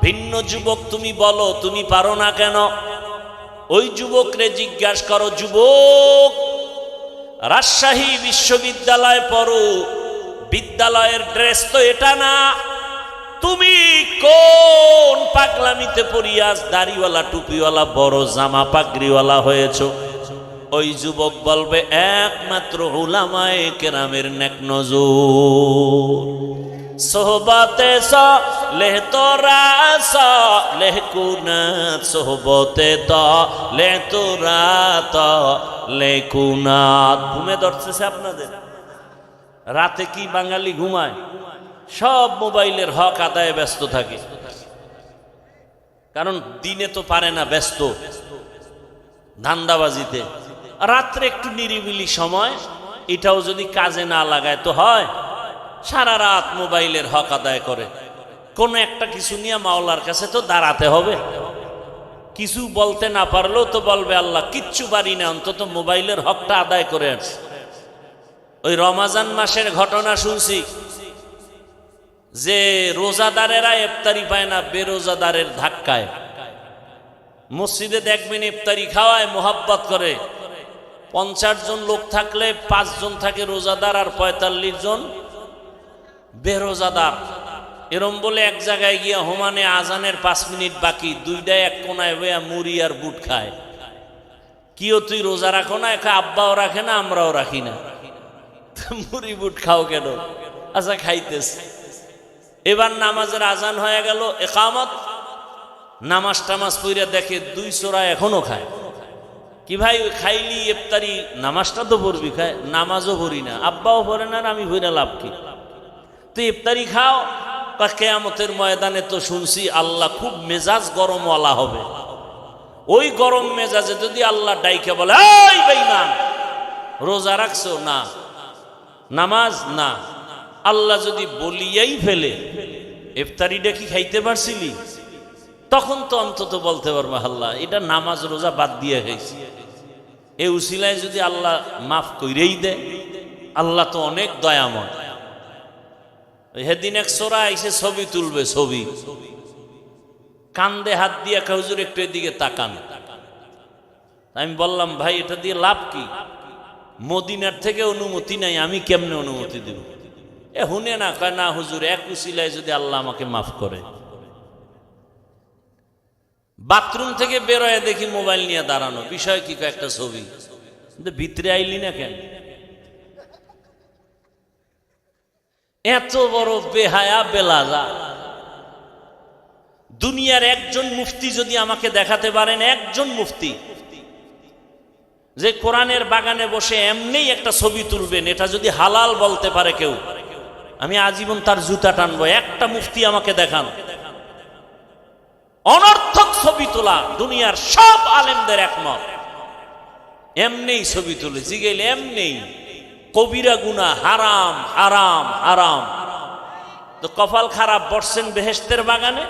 ভিন্ন যুবক তুমি বলো তুমি পারো না কেন ওই যুবকরে জিজ্ঞাসা করো যুবক রাজশাহী বিশ্ববিদ্যালয় পড়ো বিদ্যালয়ের ড্রেস তো এটা না তুমি কোন পাগলামিতে পড়িয়াস দাড়িওয়ালা টুপিওয়ালা বড় জামা পাগড়িওয়ালা হয়েছো ওই যুবক বলবে একমাত্র উলামায়ে কেরামের নেক নজর। সোহবতে সালেহ তোরা সালেহ কুনাত, সোহবতে তালেহ তোরা তালেহ কুনাত। ঘুমে ধরতেছে আপনাদের? রাতে কি বাঙালি ঘুমায়? সব মোবাইলের হক আদায়ে ব্যস্ত থাকে, কারণ দিনে তো পারে না, ব্যস্ত ধান্দাবাজিতে। রাত্রে একটু নিরিবিলি সময়, এটাও যদি কাজে না লাগায় তো হয়? সারা রাত মোবাইলের হক আদায় করে। কোন একটা কিছু নিয়ে মাওলার কাছে তো দাঁড়াতে হবে। কিছু বলতে না পারলেও তো বলবে আল্লাহ কিচ্ছু পারি না, অন্তত মোবাইলের হকটা আদায় করে আসছে। ওই রমাজান মাসের ঘটনা শুনছি যে রোজাদারেরা ইফতারি পায় না বেরোজাদারের ধাক্কায়। মসজিদে দেখবেন ইফতারি খাওয়ায়, মোহাব্বত করে। 50 জন লোক থাকলে 5 জন থাকে রোজাদার আর 45 জন বেরোজাদার। এরম বলে এক জায়গায় গিয়া হোমানে আজানের 5 মিনিট বাকি, দুইটাই এক কোনায় বইয়া মুড়ি আর বুট খায়। কিও তুই রোজা রাখো না? একা আব্বাও রাখে না, আমরাও রাখি না। মুড়ি বুট খাও কেন? আচ্ছা খাইতেছে। এবার নামাজের আজান হয়ে গেল, একামত। নামাজ টামাজ পইরা দেখে 2 চোরা এখনো খায়। কি ভাই খাইলি ইফতারি, নামাজটা তো পড়বি? খায় নামাজও পড়ি না, আব্বাও পড়ে না, আমি পড়ে লাভ কি? তুই ইফতারি খাও। কিয়ামতের ময়দানে তো শুনছি আল্লাহ খুব মেজাজ গরমওয়ালা হবে। ওই গরম মেজাজে যদি আল্লাহ ডাইকে বলে এই বেঈমান রোজা রাখছো না, নামাজ না, আল্লাহ যদি বলিয়াই ফেলে ইফতারিটা কি খাইতে পারছিলি, তখন তো অন্তত বলতে পারবো আল্লাহ এটা নামাজ রোজা বাদ দিয়ে হয়েছে। এই উসিলায় যদি আল্লাহ মাফ কইরেই দেয়, আল্লাহ তো অনেক দয়াময়। সেদিন এক সোরা এসে ছবি তুলবে, ছবি কান্দে হাত দিয়ে হুজুর একটু এদিকে তাকান। আমি বললাম ভাই এটা দিয়ে লাভ কি? মদিনার থেকে অনুমতি নাই, আমি কেমনে অনুমতি দেব? হুনে না, কয় না হুজুর এক উসিলায় যদি আল্লাহ আমাকে মাফ করে। বাথরুম থেকে বেরোয় দেখি মোবাইল নিয়ে দাঁড়ানো, বিষয় কি? একটা ছবি। কিন্তু ভিতরে আইলি না কেন? এত বড় বেহায়া বেলাজা। দুনিয়ার একজন মুফতি যদি আমাকে দেখাতে পারেন, একজন মুফতি যে কোরআনের বাগানে বসে এমনি একটা ছবি তুলবেন, এটা যদি হালাল বলতে পারে কেউ, আমি আজীবন তার জুতা টানবো। একটা মুফতি আমাকে দেখান। অনর্থক ছবি তোলা দুনিয়ার সব আলেমদের একমত, এমনি ছবি তুলে জিগেলে এমনি কবিরা গুনাহ, হারাম হারাম হারাম। তো কপাল খারাপ, বসছেন বেহেশতের বাগানে,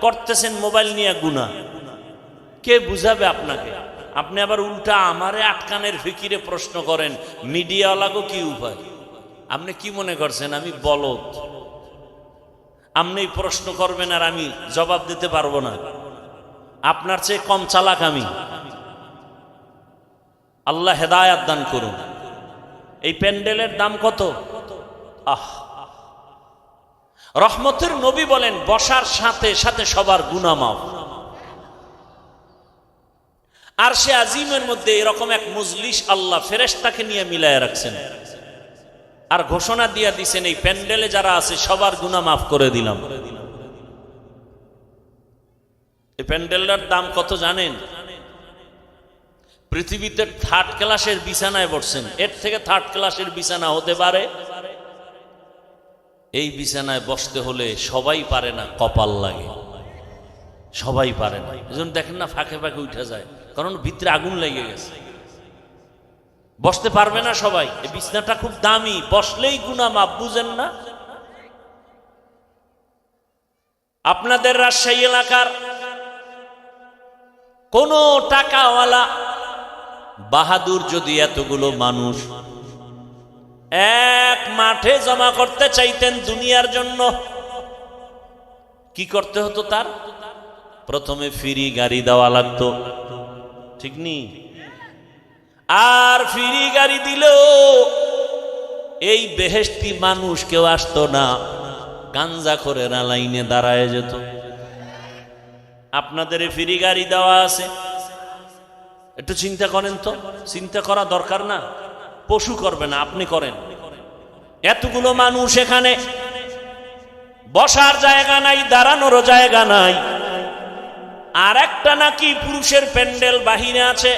করতেছেন মোবাইল নিয়ে গুনাহ। কে বুঝাবে আপনাকে? আপনি আবার উল্টা আমারে আটকানের ফিকিরে প্রশ্ন করেন, মিডিয়াওয়ালাগো কি উপায়? আপনি কি মনে করছেন আমি বলদ? আপনি প্রশ্ন করবেন আর আমি জবাব দিতে পারবো না? আপনার চেয়ে কম চালাক আমি। আল্লাহ হেদায়াত দান করুন। এই প্যান্ডেলের দাম কত? রহমতের নবী বলেন বসার সাথে সাথে সবার গুনাহ মাফ। আর সে আজিমের মধ্যে এরকম এক মজলিস আল্লাহ ফেরেশতাকে নিয়ে মিলায় রাখছেন, আর ঘোষণা দিয়ে দিছেন এই প্যান্ডেলে যারা আছে সবার গুনাহ মাফ করে দিলাম। এই প্যান্ডেলটার দাম কত জানেন? পৃথিবীতে 3rd ক্লাসের বিছানায় বসছেন, এর থেকে 3rd ক্লাসের বিছানা হতে পারে? এই বিছানায় বসতে হলে সবাই পারে না, কপাল লাগে, সবাই পারে না। এজন্য দেখেন না ফাঁকে ফাঁকে উঠে যায়, কারণ ভিতরে আগুন লেগে গেছে, বসতে পারবে না সবাই। এই বিছানাটা খুব দামি, বসলেই গুনাহ মাফ, বুঝেন না? আপনাদের রাজশাহী এলাকার কোন টাকাওয়ালা বাহাদুর যদি এতগুলো মানুষ এক মাঠে জমা করতে চাইতেন দুনিয়ার জন্য, কি করতে হতো? তার প্রথমে ফ্রি গাড়ি দেওয়া লাগতো, ঠিক নি? আর ফ্রি গাড়ি দিলেও এই বেহেশতি মানুষ কেউ আসতো না, গাঞ্জা করে না লাইনে দাঁড়ায় যেত। আপনাদের ফ্রি গাড়ি দেওয়া আছে, একটু চিন্তা করেন তো, চিন্তা করা দরকার না? পশু করবে না, আপনি করেন। এতগুলো মানুষ এখানে, বসার জায়গা নাই, দাঁড়ানোরও জায়গা নাই, আর একটা নাকি পুরুষের প্যান্ডেল বাহিরে আছে।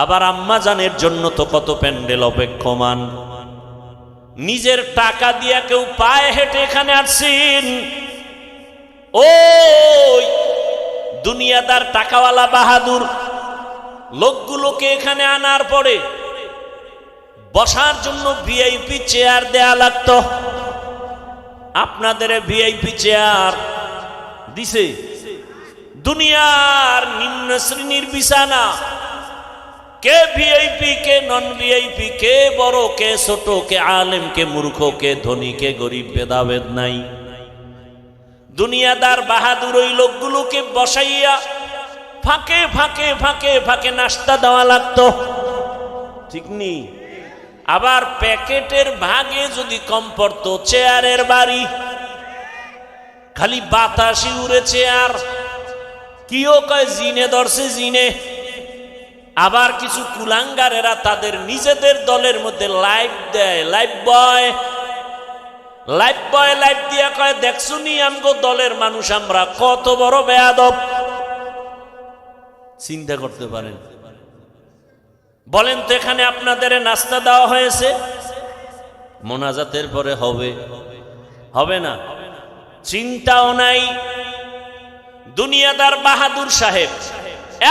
আবার আম্মা জানের জন্য তো কত প্যান্ডেল অপেক্ষমান। নিজের টাকা দিয়া কেউ পায়ে হেঁটে এখানে আসছেন। ওই দুনিয়াদার টাকাওয়ালা বাহাদুর লোকগুলোকে এখানে আনার পরে বসার জন্য ভিআইপি চেয়ার দেয়া লাগতো। আপনাদের ভিআইপি চেয়ার দিছে? দুনিয়ার নিম্ন শ্রেণীর বিছানা, কে ভিআইপি কে নন ভিআইপি, কে বড় কে ছোট, কে আলেম কে মূর্খ, কে ধনী কে গরিব, ভেদাভেদ নাই। দুনিয়াদার বাহাদুর ওই লোকগুলোকে বসাইয়া ফাঁকে ফাঁকে ফাঁকে ফাঁকে নাস্তা দেওয়া লাগতো, ঠিক নেই? আবার প্যাকেটের ভাগে যদি কম পড়তো, চেয়ারের বাড়ি, খালি বাতাসি উড়ে চেয়ার, কিও কয় জিনে ধরছে জিনে। আবার কিছু কুলাঙ্গারেরা তাদের নিজেদের দলের মধ্যে লাইভ দেয়, লাইভ বয় লাইভ দিয়া কয়, দেখছুনি আমগো দলের মানুষ আমরা কত বড় বেয়াদব। চিন্তা করতে পারেন? বলেন তো, এখানে আপনাদের নাস্তা দেওয়া হয়েছে? মোনাজাতের পরে হবে? হবে না? চিন্তাও নাই। দুনিয়াদার বাহাদুর সাহেব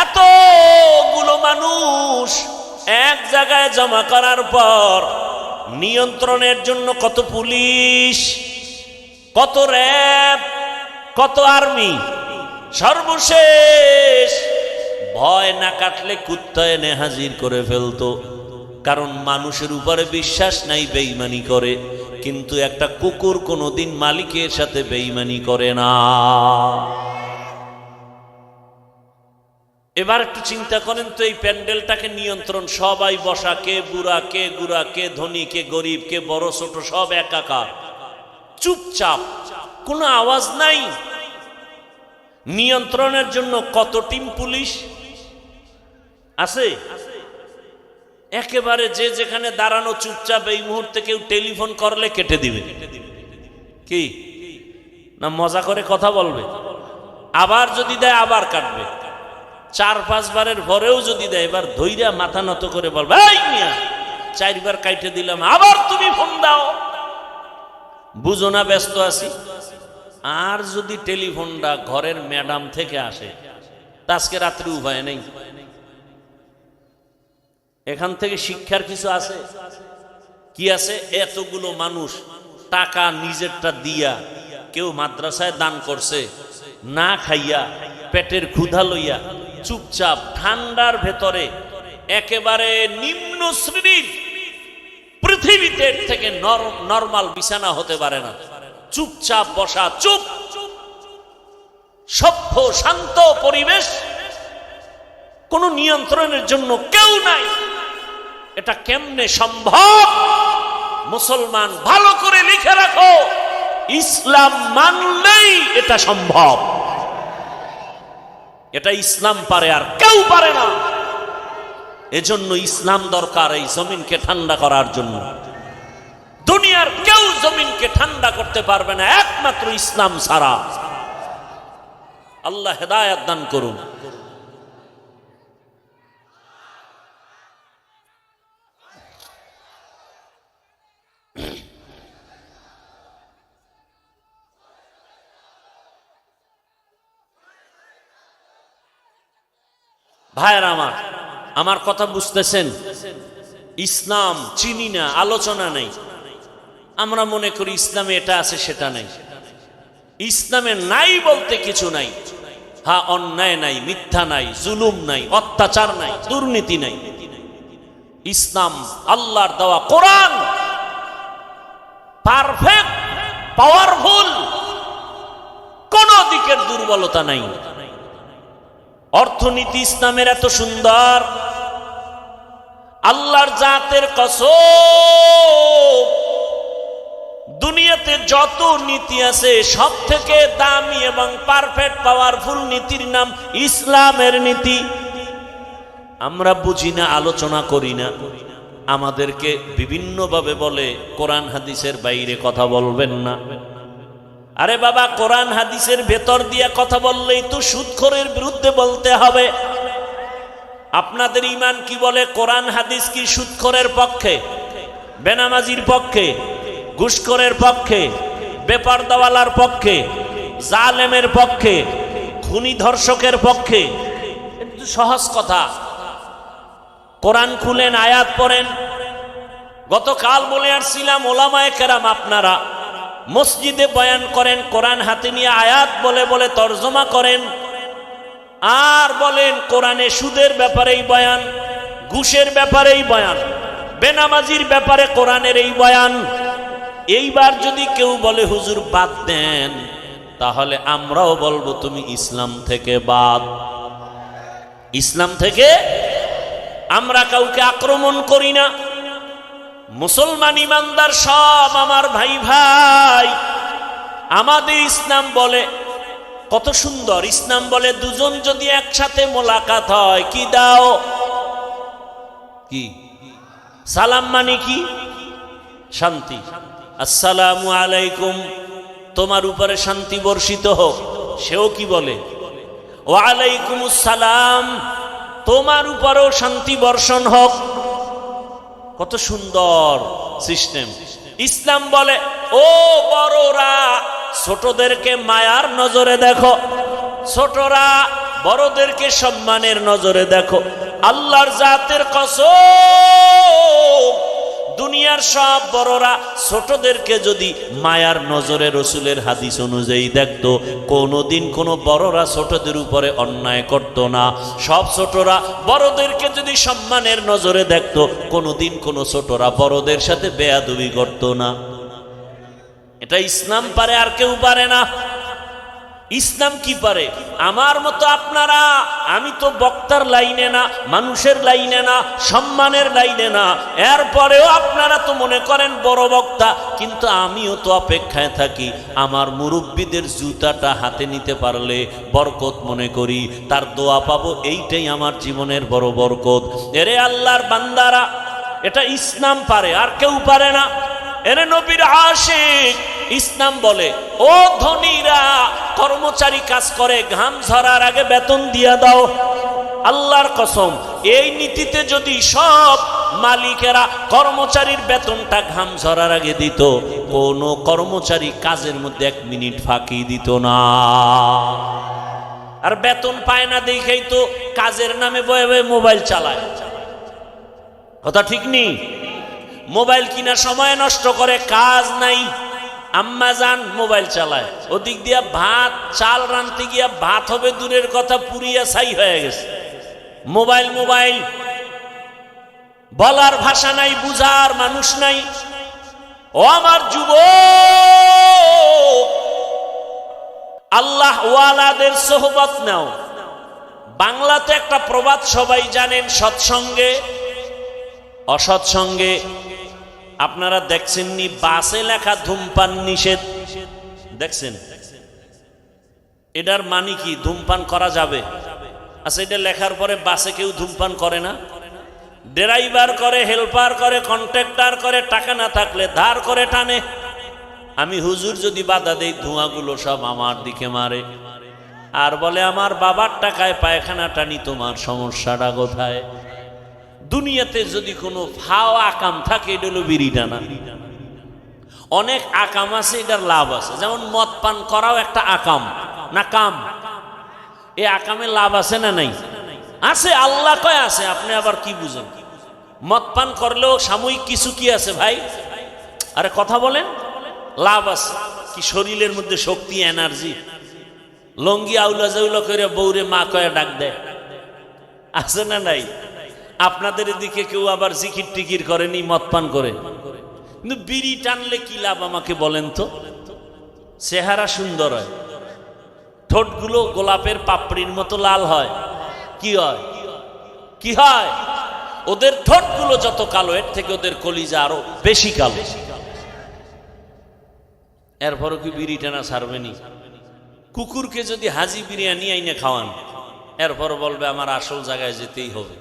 এতগুলো মানুষ এক জায়গায় জমা করার পর নিয়ন্ত্রণের জন্য কত পুলিশ, কত র্যাব, কত আর্মি, সর্বশেষ ভয় না কাটলে কুত্তা এনে হাজির করে ফেলতো। কারণ মানুষের উপরে বিশ্বাস নাই, বেঈমানি করে। কিন্তু একটা কুকুর কোনোদিন মালিকের সাথে বেঈমানি করে না। এবার একটু চিন্তা করেন তো, এই প্যান্ডেলটাকে নিয়ন্ত্রণ, সবাই বসা, কে বুড়া কে গুড়া, কে ধনী কে গরিব, কে বড় ছোট, সব একাকার, চুপচাপ, কোনো আওয়াজ নাই। নিয়ন্ত্রণের জন্য কত টিম পুলিশ আছে? একেবারে যে যেখানে দাঁড়ানো চুপচাপ, এই মুহূর্তে কেউ টেলিফোন করলে কেটে দিবে। কি না মজা করে কথা বলবে? আবার যদি দেয় আবার কাটবে। 4-5 বারের পরেও যদি দেয়, এবার ধৈর্য মাথা নত করে বলবে, এই মিয়া 4 বার কাইটে দিলাম, আবার তুমি ফোন দাও, বুঝো না ব্যস্ত আছি। আর যদি টেলিফোনটা ঘরের ম্যাডাম থেকে আসে, আজকে রাত্রি উপায় নেই। এখান থেকে শিক্ষার কিছু আছে? কি আছে? এতগুলো মানুষ টাকা নিজেরটা দিয়া, কেউ মাদ্রাসায় দান করছে, না খাইয়া পেটের ক্ষুধা লইয়া চুপচাপ ঠান্ডার ভেতরে, একেবারে নিম্ন শ্রেণীর, পৃথিবীতে থেকে নরমাল বিছানা হতে পারে না, চুপচাপ বসা, চুপ, সভ্য শান্ত পরিবেশ, কোন নিয়ন্ত্রণের জন্য কেউ নাই। এটা কেমনে সম্ভব? মুসলমান ভালো করে লিখে রাখো, ইসলাম মানলেই এটা সম্ভব। এটা ইসলাম পারে, আর কেউ পারে না। এজন্য ইসলাম দরকার এই জমিনকে ঠান্ডা করার জন্য। দুনিয়ার কেউ জমিনকে ঠান্ডা করতে পারবে না, একমাত্র ইসলাম ছাড়া। আল্লাহ হেদায়েত দান করুন। ভাইরা আমার কথা বুঝতেছেন? ইসলাম চিনি না, আলোচনা নেই। আমরা মনে করি ইসলামে এটা আছে সেটা নাই। ইসলামে নাই বলতে কিছু নাই। হ্যাঁ, অন্যায় নাই, মিথ্যা নাই, জুলুম নাই, অত্যাচার নাই, দুর্নীতি নাই। ইসলাম আল্লাহর দেওয়া কোরআন পারফেক্ট, পাওয়ারফুল, কোন দিকের দুর্বলতা নাই। অর্থনীতি ইসলামের এত সুন্দর, আল্লাহর জাতের কসম, দুনিয়াতে যত নীতি আছে সব থেকে দামি এবং পারফেক্ট পাওয়ারফুল নীতির নাম ইসলামের নীতি। আমরা বুঝি না, আলোচনা করি না। আমাদেরকে বিভিন্নভাবে বলে কোরআন হাদিসের বাইরে কথা বলবেন না। আরে বাবা, কোরআন হাদিসের ভেতর দিয়ে কথা বললেই তো সুদখোরের বিরুদ্ধে বলতে হবে। আপনাদের ঈমান কি বলে? কোরআন হাদিস কি সুদখোরের পক্ষে, বেনামাজির পক্ষে, ঘুষখোরের পক্ষে, বেপরদাওয়ালার পক্ষে, জালেমের পক্ষে, খুনি ধর্ষকের পক্ষে? এটা সহজ কথা। কোরআন খুলেন, আয়াত পড়েন। গতকাল বলে আসছিলাম, ওলামায়ে কেরাম আপনারা মসজিদে বয়ান করেন, কোরআন হাতে নিয়ে আয়াত বলে বলে তরজমা করেন, আর বলেন কোরআনে সুদের ব্যাপারেই বয়ান, ঘুষের ব্যাপারেই বয়ান, বেনামাজির ব্যাপারে কোরআনের এই বয়ান। এইবার যদি কেউ বলে হুজুর বাদ দেন, তাহলে আমরাও বলবো তুমি ইসলাম থেকে বাদ। ইসলাম থেকে আমরা কাউকে আক্রমণ করি না। মুসলমান ইমানদার সব আমার ভাই ভাই। আমাদের ইসলাম বলে, কত সুন্দর ইসলাম বলে, দুজন যদি একসাথে মোলাকাত হয়, কি দাও? কি সালাম মানে কি? শান্তি। আসসালামু আলাইকুম, তোমার উপরে শান্তি বর্ষিত হোক। সেও কি বলে? ওয়া আলাইকুমুস সালাম, তোমার উপরেও শান্তি বর্ষণ হোক। কত সুন্দর সিস্টেম। ইসলাম বলে, ও বড়রা ছোটদেরকে মায়ার নজরে দেখো, ছোটরা বড়দেরকে সম্মানের নজরে দেখো। আল্লাহর জাতের কসম, দুনিয়ার সব বড়রা ছোটদেরকে যদি মায়ার নজরে রসুলের হাদিস অনুযায়ী দেখতো, কোনোদিন কোনো বড়রা ছোটদের উপরে অন্যায় করত না। সব ছোটরা বড়দেরকে যদি সম্মানের নজরে দেখতো, কোনোদিন কোনো ছোটরা বড়দের সাথে বেয়াদবি করত না। এটা ইসলাম পারে, আর কেউ পারে না। ইসলাম কি পারে? আমার মতো আপনারা, আমি তো বক্তার লাইনে না, মানুষের লাইনে না, সম্মানের লাইনে না। এরপরেও আপনারা তো মনে করেন বড় বক্তা, কিন্তু আমিও তো অপেক্ষায় থাকি। আমার মুরব্বীদের জুতাটা হাতে নিতে পারলে বরকত মনে করি, তার দোয়া পাবো, এইটাই আমার জীবনের বড় বরকত। এরে আল্লাহর বান্দারা, এটা ইসলাম পারে, আর কেউ পারে না। এরে নবীর আশিক, ইসলাম বলে, ও ধনীরা, কর্মচারী কাজ করে, ঘাম ঝরার আগে বেতন দিয়া দাও। আল্লাহর কসম, এই নীতিতে যদি সব মালিকেরা কর্মচারীর বেতনটা ঘাম ঝরার আগে দিত, কোন কর্মচারী কাজের মধ্যে 1 মিনিট ফাঁকি দিত না। আর বেতন পায় না দেখেই তো কাজের নামে বয়ে বয়ে মোবাইল চালায়। কথা ঠিক নেই? মোবাইল কিনা সময় নষ্ট করে, কাজ নাই, আম্মা যান মোবাইল চালায়। ওদিক দিয়া ভাত চাল রানতে গিয়া ভাত হবে দূরের কথা, পুরিয়া ছাই হয়ে গেছে। মোবাইল মোবাইল, বলার ভাষা নাই, বুঝার মানুষ নাই। ও আমার যুবক, আল্লাহ ওয়ালাদের সোহবত নাও। বাংলাতে একটা প্রবাদ সবাই জানেন, সৎসঙ্গে অসৎসঙ্গে। আপনারা দেখছেননি বাসে লেখা ধূমপান নিষেধ? দেখছেন? এটার মানে কি? ধূমপান করা যাবে? আচ্ছা, এটা লেখার পরে বাসে কেউ ধূমপান করে না? ড্রাইভার করে, হেল্পার করে, কন্ট্রাক্টর করে, টাকা না থাকলে ধার করে টানে। আমি হুজুর যদি বাধা দেই, ধোঁয়াগুলো সব আমার দিকে মারে, আর বলে আমার বাবার টাকায় পায়খানা টানি, তোমার সমস্যাটা কোথায়? দুনিয়াতে যদি কোনো ফাও আকাম থাকে, এটা হলো বিড়ি টানা। অনেক আকাম আছে, এটার লাভ আছে। যেমন মদ পান করাও একটা আকাম না কাম? এই আকামে লাভ আছে না নাই? আছে, আল্লাহ কয় আছে। আপনি আবার কি বুঝেন? মদ পান করলেও সাময়িক কিছু কি আছে ভাই? আরে কথা বলেন, লাভ আছে কি? শরীরের মধ্যে শক্তি, এনার্জি। লঙ্গি আউলা জাউলা করে বউরে মা কয়ে ডাক দেয়, আছে না নাই? আপনাদের এদিকে কেউ আবার জিকির টিকির করেনি, মদ পান করে। কিন্তু বিড়ি টানলে কি লাভ আমাকে বলেন তো? চেহারা সুন্দর হয়, ঠোঁটগুলো গোলাপের পাপড়ির মতো লাল হয়। কি হয়? কি হয়? ওদের ঠোঁটগুলো যত কালো, এর থেকে ওদের কলিজা আরো বেশি কালো। এরপরও কি বিড়ি টানা ছাড়বেনি? কুকুরকে যদি হাজি বিরিয়ানি আইনে খাওয়ান, এরপর বলবে আমার আসল জায়গায় যেতেই হবে।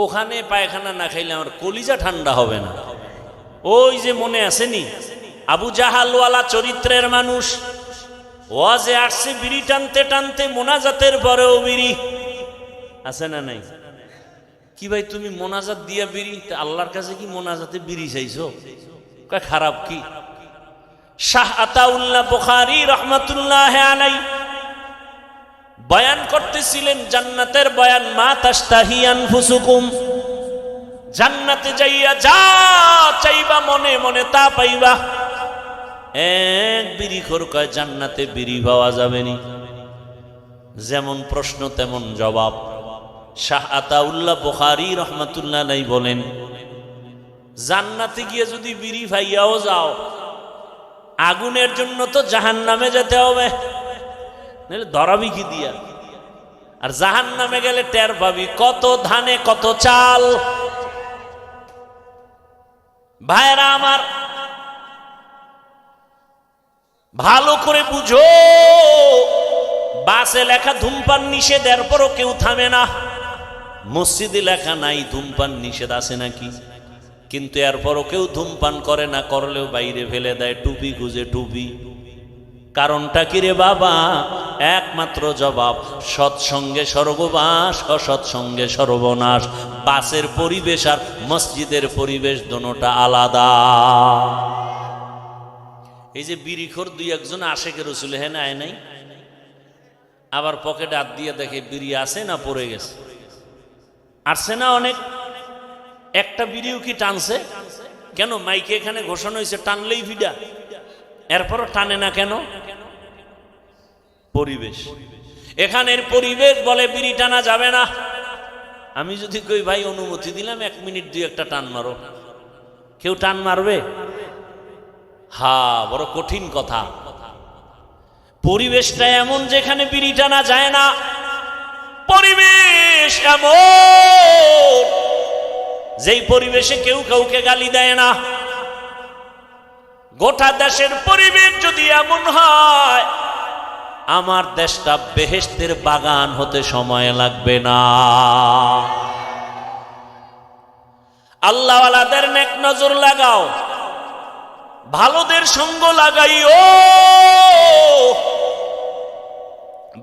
ওখানে পায়খানা না খাইলে আমার কলিজা ঠান্ডা হবে না। ওই যে মনে আসেনি আবু জাহালওয়ালা চরিত্রের মানুষ, ওয়াজে আসছে বিড়ি টানতে টানতে, মোনাজাতের পরেও বিড়ি আছে না নাই? কি ভাই তুমি মোনাজাত দিয়া বিড়ি, আল্লাহর কাছে কি মোনাজাতে বিড়ি চাইছো? কয় খারাপ কি? শাহ আতাউল্লাহ বুখারী রহমাতুল্লাহ আলাইহি বয়ান করতেছিলেন জান্নাতের বয়ান, মা তাশতাহি আনফুসুকুম, জান্নাতে যাইয়া যা চাইবা মনে মনে তা পাইবা। এক বিড়িখোর কয় জান্নাতে বিড়ি পাওয়া যাবে নি। যেমন প্রশ্ন তেমন জবাব। শাহ আতাউল্লাহ বুখারী রহমাতুল্লাহ আলাইহি বলেন, জান্নাতে গিয়ে যদি বিড়ি পাইয়াও যাও, আগুনের জন্য তো জাহান্নামে যেতে হবে, নাহলে ধরাবি কি দিয়া? আর জাহান্নামে গেলে টের পাবি কত ধানে কত চাল। ভাইরা আমার, ভালো করে বুঝো, বাসে লেখা ধূমপান নিষেধ, এরপরও কেউ থামে না। মসজিদে লেখা নাই ধূমপান নিষেধ, আছে নাকি? কিন্তু এরপরও কেউ ধূমপান করে না, করলেও বাইরে ফেলে দেয়, টুপি গুজে টুপি। কারণটা কি রে বাবা? একমাত্র জবাব, সৎসঙ্গে স্বর্গবাস, অসৎসঙ্গে সর্বনাশ। বাসের পরিবেশ আর মসজিদের পরিবেশ দুটোটা আলাদা। এই যে বিড়িখোর দুই একজন আশেকের রসুল হ্যাঁ আয় নাই, আবার পকেটে হাত দিয়ে দেখে বিড়ি আছে না পড়ে গেছে। আসছে না অনেক, একটা বিড়িও কি টানছে? কেন? মাইকে এখানে ঘোষণা হয়েছে টানলেই ভিডা, এরপরও টানে না কেন? পরিবেশ, এখানের পরিবেশ বলে বিড়ি টানা যাবে না। আমি যদি কই ভাই অনুমতি দিলাম 1 মিনিট 2 টান মারো, কেউ টান মারবে? বড় কঠিন কথা। পরিবেশটা এমন যেখানে বিড়ি টানা যায় না। পরিবেশ এমন যেই পরিবেশে কেউ কাউকে গালি দেয় না। গোটা দেশের পরিবেশ যদি এমন হয়, আমার দেশটা বেহেশতের বাগান হতে সময় লাগবে না। আল্লাহওয়ালাদের নেক নজর লাগাও, ভালোদের সঙ্গ লাগাইও।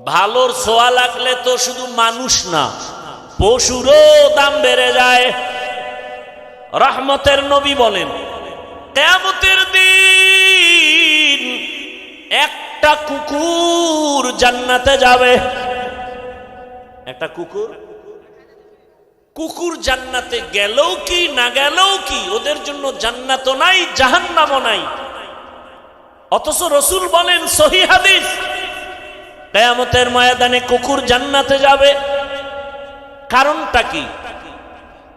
ভালোর ছোঁয়া লাগলে তো শুধু মানুষ না, পশুরও দাম বেড়ে যায়। রহমতের নবী বলেন, কিয়ামতের দিন একটা কুকুর জান্নাতে যাবে। একটা কুকুর জান্নাতে গেলেও কি না গেলেও কি, ওদের জন্য জান্নাতও নাই জাহান্নামও নাই। অথচ রাসূল বলেন, সহিহ হাদিস, কিয়ামতের ময়দানে কুকুর জান্নাতে যাবে। কারণটা কি?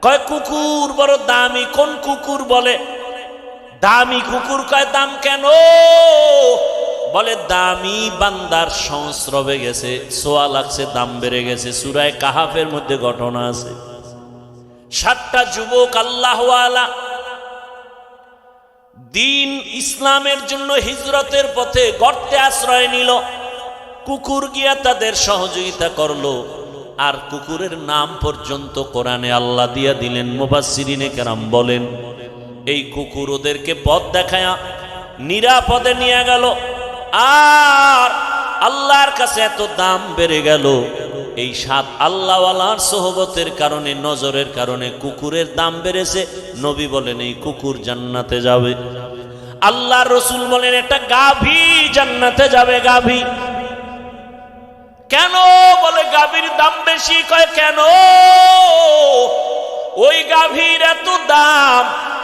কয় কুকুর বড় দামি। কোন কুকুর? বলে দামি কুকুর। কয় দাম কেন? বলে দামি বান্দার সংস্রবে গেছে, ছোঁয়া লাগছে, দাম বেড়ে গেছে। সূরা কাহাফের মধ্যে ঘটনা আছে। 7টা যুবক আল্লাহওয়ালা দিন ইসলামের জন্য হিজরতের পথে গর্তে আশ্রয় নিল। কুকুর গিয়া তাদের সহযোগিতা করলো, আর কুকুরের নাম পর্যন্ত কোরআনে আল্লাহ দিয়া দিলেন। মুফাসসিরিনে কেরাম বলেন, এই কুকুর ওদেরকে পথ দেখায়া নিরাপদে নিয়ে গেল। আর আল্লাহর কাছে এত দাম বেড়ে গেল, এই 7 আল্লাহওয়ালার সোহবতের কারণে, নজরের কারণে কুকুরের দাম বেড়েছে। নবী বলেন এই কুকুর জান্নাতে যাবে। আল্লাহর রাসূল বলেন একটা গাভী জান্নাতে যাবে। গাভী কেন? বলে গাভীর দাম বেশি। কয় কেন? ওই গাভীর এত দাম,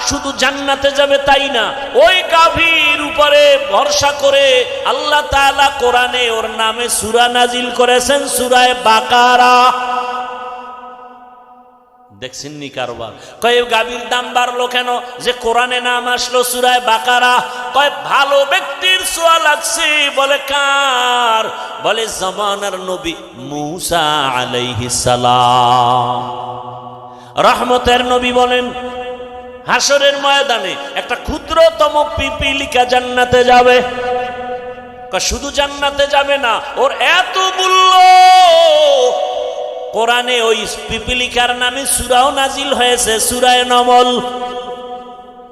শুধু জান্নাতে যাবে তাই না, ওই গাভীর উপরে ভরসা করে আল্লাহ তাআলা কোরআনে ওর নামে সূরা নাজিল করেছেন, সূরা বাকারা। দেখছেন নি কারবার? কয় গাভীর দাম বাড়লো কেন? যে কোরআনে নাম আসলো সূরা বাকারা। কয় ভালো ব্যক্তির ছোঁয়া লাগছে। বলে কার? বলে জামানার নবী মূসা আলাইহিস সালাম। রহমতের নবী বলেন, হাসরের ময়দানে একটা ক্ষুদ্রতম পিপীলিকা জান্নাতে যাবে। শুধু জান্নাতে যাবে না, ওর এত মূল্য, কোরআনে ওই পিপিলিকার নামে সূরাও নাজিল হয়েছে, সূরা নমল।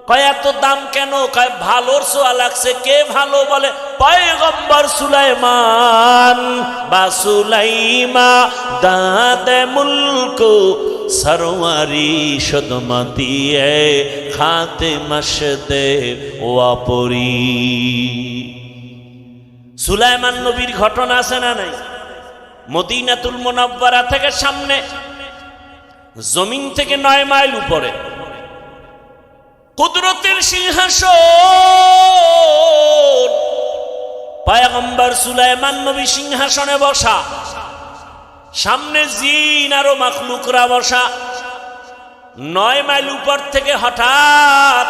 কয় এত দাম কেন? কয় ভালোর ছোঁয়া লাগছে। কে ভালো? বলে পয়গম্বর সুলাইমান বা সুলাইমা দাদে মুলক সরওয়ারি সদমতিয়ে খাতে মশদে ওয়াপরি। সুলাইমান নবীর ঘটনা আছে না নাই? মদিনাতুল মুনাওয়ারা থেকে সামনে, জমিন থেকে 9 মাইল উপরে কুদরতের সিংহাসন, পয়গম্বর সুলাইমান নবী সিংহাসনে বসা, সামনে জিন আরো মাখলুকরা বসা। 9 মাইল উপর থেকে হঠাৎ